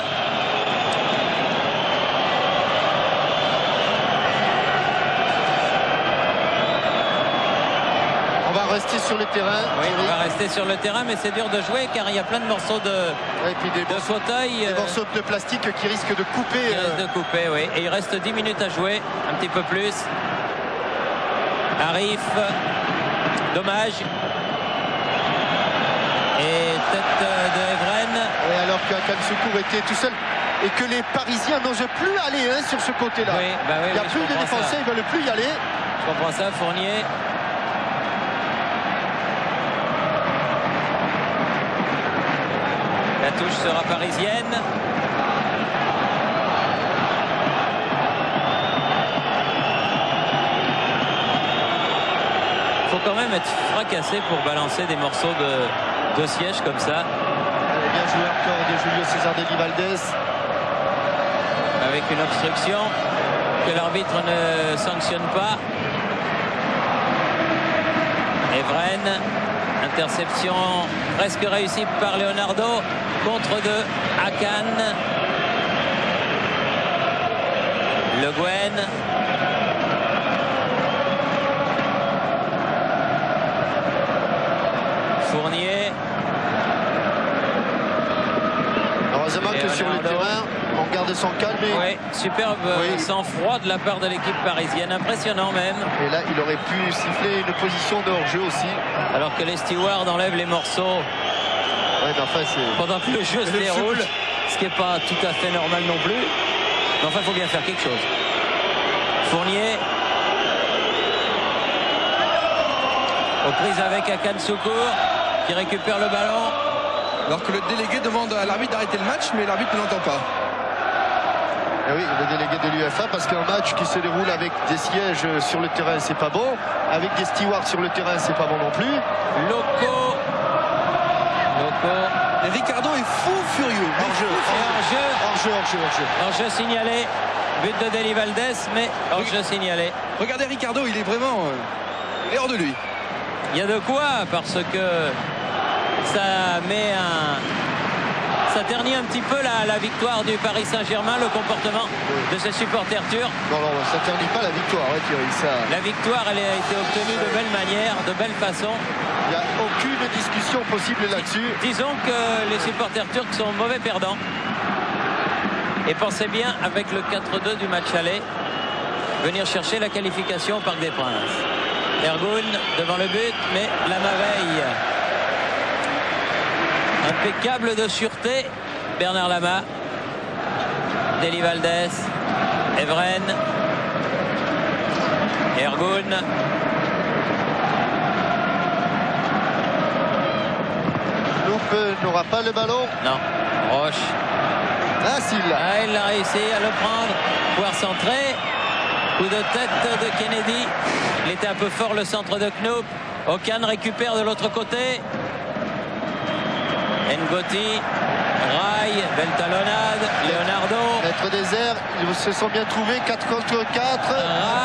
On va rester sur le terrain. Oui, on va rester sur le terrain, mais c'est dur de jouer car il y a plein de morceaux Et puis des fauteuils. morceaux de plastique qui risquent de couper. Qui risquent de couper, oui. Et il reste 10 minutes à jouer, un petit peu plus. Arif, dommage. Et tête de Evren. Et alors qu'Akan Soukour était tout seul et que les Parisiens n'osent plus aller sur ce côté-là. Oui, il n'y a plus de défenseurs, ils ne veulent plus y aller. Je comprends ça, Fournier. La touche sera parisienne. Il faut quand même être fracassé pour balancer des morceaux de siège comme ça. Allez, bien joué encore de Julio César Deli-Valdés. Avec une obstruction que l'arbitre ne sanctionne pas. Evren. Interception presque réussie par Leonardo contre de Akan. Le Guen. Fournier. Heureusement que sur le terrain, on garde son calme. Oui, superbe sang-froid de la part de l'équipe parisienne. Impressionnant même. Et là, il aurait pu siffler une position de hors-jeu aussi. Alors que les stewards enlèvent les morceaux pendant que le jeu se déroule. Ce qui n'est pas tout à fait normal non plus. Mais enfin, il faut bien faire quelque chose. Fournier. Aux prises avec Akan Soukour qui récupère le ballon. Alors que le délégué demande à l'arbitre d'arrêter le match, mais l'arbitre ne l'entend pas. Et oui, le délégué de l'UEFA, parce qu'un match qui se déroule avec des sièges sur le terrain, c'est pas bon. Avec des stewards sur le terrain, c'est pas bon non plus. Loco. Et Ricardo est fou furieux. Hors-jeu signalé. But de Deli-Valdés, mais hors-jeu signalé. Regardez Ricardo, il est vraiment hors de lui. Il y a de quoi, parce que ça met ça ternit un petit peu la victoire du Paris Saint-Germain, le comportement de ses supporters turcs. Non, ça ternit pas la victoire, Thierry. La victoire, elle a été obtenue de belle manière, de belle façon. Il n'y a aucune discussion possible là-dessus. Disons que les supporters turcs sont mauvais perdants. et pensait bien, avec le 4-2 du match aller, venir chercher la qualification au Parc des Princes. Ergun devant le but, mais la Maveille. Impeccable de sûreté, Bernard Lama. Deli Valdez, Evren, Ergun. Loupe n'aura pas le ballon. Non, Roche. Ah, s'il l'a. Ah, il a réussi à le prendre, pouvoir centrer. Coup de tête de Kennedy. Il était un peu fort le centre de Knoop. Okan récupère de l'autre côté. Ngoti, Rai, belle talonnade. Leonardo. Maître des airs, ils se sont bien trouvés. 4 contre 4.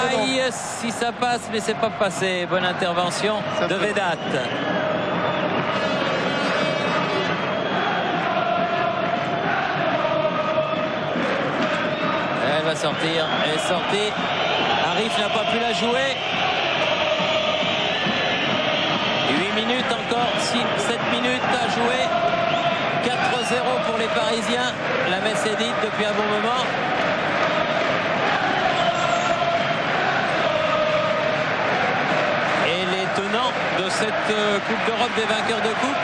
Rai, si ça passe, mais c'est pas passé. Bonne intervention de Vedat. Elle va sortir, elle est sortie. Arif n'a pas pu la jouer. 8 minutes encore, 7 minutes à jouer. 4-0 pour les Parisiens. La messe est dite depuis un bon moment. Et les tenants de cette Coupe d'Europe des vainqueurs de coupe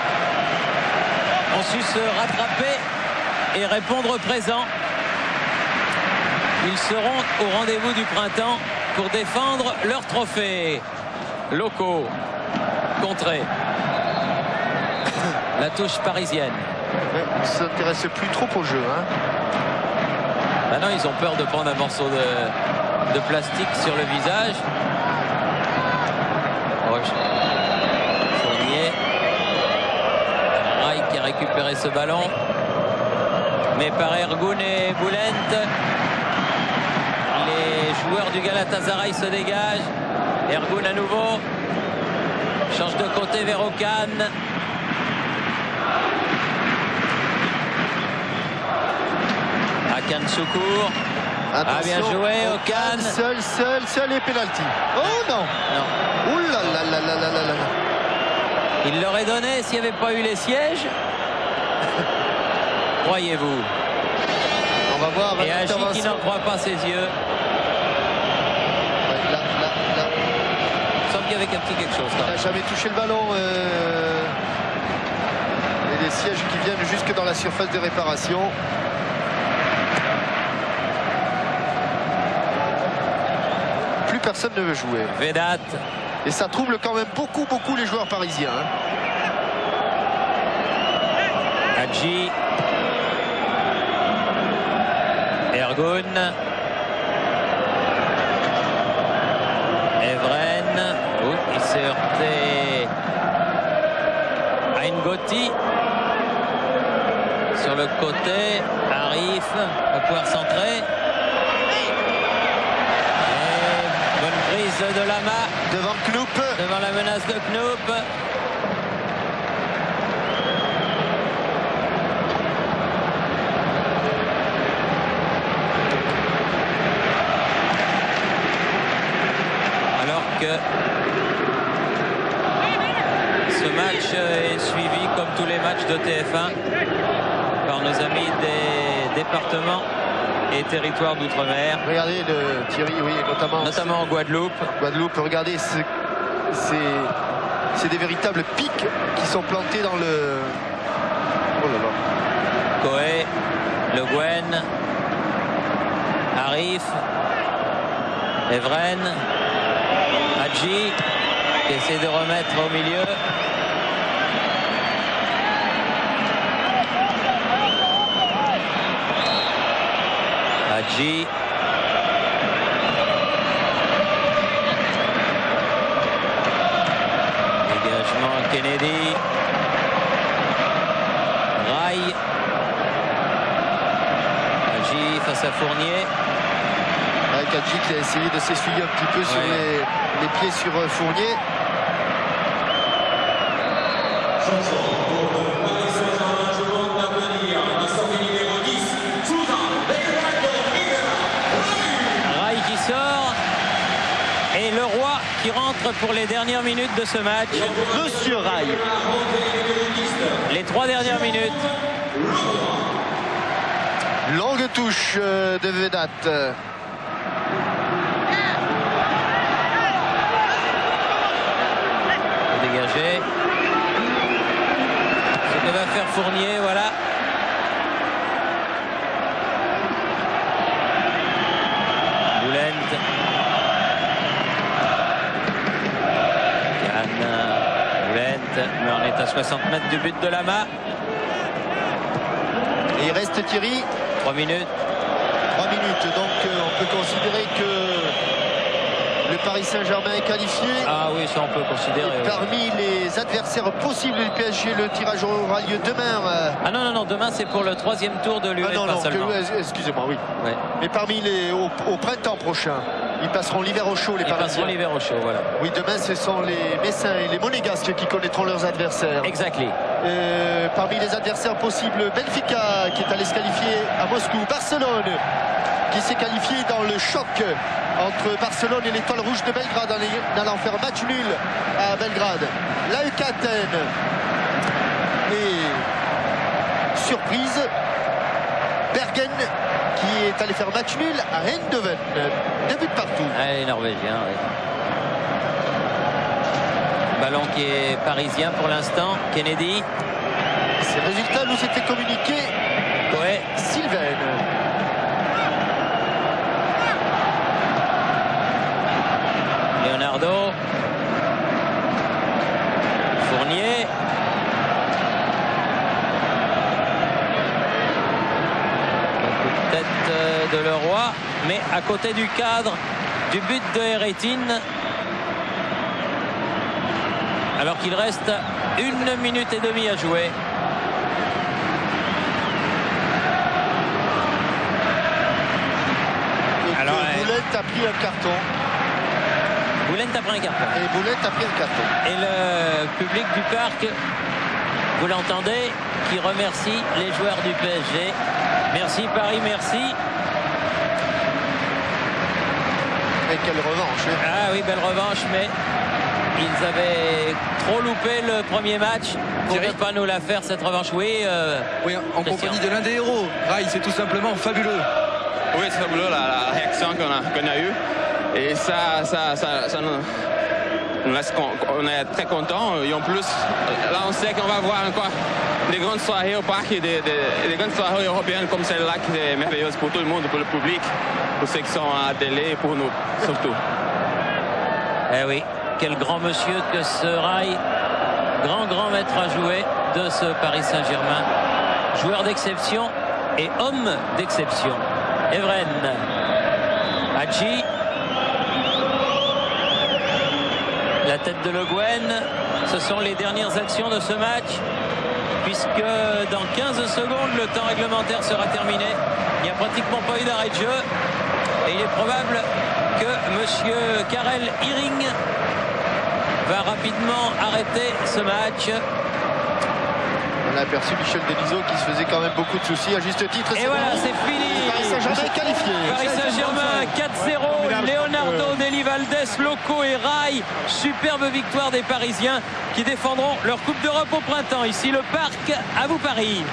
ont su se rattraper et répondre présent. Ils seront au rendez-vous du printemps pour défendre leurs trophées locaux. Contré. La touche parisienne. Ouais, ils ne s'intéressent plus trop au jeu. Hein. Maintenant, ils ont peur de prendre un morceau de plastique sur le visage. Roche. Fournier. Rai qui a récupéré ce ballon. Mais par Ergun et Boulent. Les joueurs du Galatasaray se dégagent. Ergun à nouveau. Change de côté vers Okan. Akan Soukour. Ah, bien joué, Okan. Seul et pénalty. Oh non. Non. Ouh là là là là là là là. Il l'aurait donné s'il n'y avait pas eu les sièges. Croyez-vous. On va voir. Et Agi qui n'en croit pas ses yeux. Ouais, là. Il semble qu'il y avait un petit quelque chose. Il n'a jamais touché le ballon. Et les sièges qui viennent jusque dans la surface de réparation. Plus personne ne veut jouer. Vedat. Et ça trouble quand même beaucoup les joueurs parisiens. Hein. Hadji. Ergun. Evren. Oh, il s'est heurté à Ngoti. Sur le côté, Arif va pouvoir centrer. Et bonne prise de Lama. Devant Knoop. Devant la menace de Knoop. Alors que ce match est suivi comme tous les matchs de TF1 par nos amis des départements et territoires d'outre-mer. Regardez le Thierry, oui, notamment en Guadeloupe. Regardez, c'est des véritables pics qui sont plantés dans le... Oh là là. Coé, Le Guen, Arif, Evren, Hadji qui essaie de remettre au milieu. Hadji. Dégagement Kennedy. Rai. Hadji face à Fournier. Avec Hadji qui a essayé de s'essuyer un petit peu sur les pieds sur Fournier. Rai qui sort. Et le roi qui rentre pour les dernières minutes de ce match. Monsieur Rai. Les 3 dernières minutes. Longue touche de Vedat. Dégagé. Ce que va faire Fournier, voilà. Boulent. Cannes. Boulent. Mais on est à 60 mètres du but de Lama. Et il reste Thierry. 3 minutes. 3 minutes. Donc on peut considérer que le Paris Saint-Germain est qualifié. Ah oui, ça on peut considérer. Et parmi les adversaires possibles du PSG, le tirage aura lieu demain. Ah non, non, non, demain c'est pour le 3e tour de l'UEFA seulement. Excusez-moi, oui. Ouais. Mais parmi les au printemps prochain, ils passeront l'hiver au chaud, les Parisiens. Ils passeront l'hiver au chaud, voilà. Oui, demain ce sont les Messins et les Monégasques qui connaîtront leurs adversaires. Exactly. Parmi les adversaires possibles, Benfica qui est allé se qualifier à Moscou, Barcelone qui s'est qualifié dans le choc entre Barcelone et l'Étoile Rouge de Belgrade en allant faire match nul à Belgrade. L'AEK Athènes et surprise, Bergen qui est allé faire match nul à Eindhoven. 2 buts partout. Ah, les Norvégiens, oui. Ballon qui est parisien pour l'instant. Kennedy. Ces résultats nous étaient communiqués par Sylvain. Leonardo. Fournier. Un coup de tête de Leroy, mais à côté du cadre du but de Heretin. Alors qu'il reste 1 minute et demie à jouer. Alors, Boulent a pris un carton. Boulent a pris un carton. Et Boulent a pris un carton. Et le public du parc, vous l'entendez, qui remercie les joueurs du PSG. Merci Paris, merci. Et quelle revanche. Ah oui, belle revanche, mais ils avaient trop loupé le premier match pour ne pas nous la faire, cette revanche. Oui, oui, en compagnie de l'un des héros. Rai, c'est tout simplement fabuleux. Oui, c'est fabuleux la réaction qu'on a eue. Et ça nous laisse, on est très contents. Et en plus, là, on sait qu'on va voir encore des grandes soirées au parc et des grandes soirées européennes comme celle-là qui est merveilleuse pour tout le monde, pour le public, pour ceux qui sont à la télé et pour nous surtout. Eh oui, quel grand monsieur que ce Rai, grand maître à jouer de ce Paris Saint-Germain. Joueur d'exception et homme d'exception. Evren. Hadji. La tête de Le Guen. Ce sont les dernières actions de ce match, puisque dans 15 secondes, le temps réglementaire sera terminé. Il n'y a pratiquement pas eu d'arrêt de jeu. Et il est probable que monsieur Karel Iring va rapidement arrêter ce match. On a aperçu Michel Denisot qui se faisait quand même beaucoup de soucis à juste titre. Et voilà, c'est fini. Paris Saint-Germain qualifié. Paris Saint-Germain 4-0. Leonardo, Deli Valdés, Loco et Rai. Superbe victoire des Parisiens qui défendront leur Coupe d'Europe au printemps. Ici le parc, à vous Paris.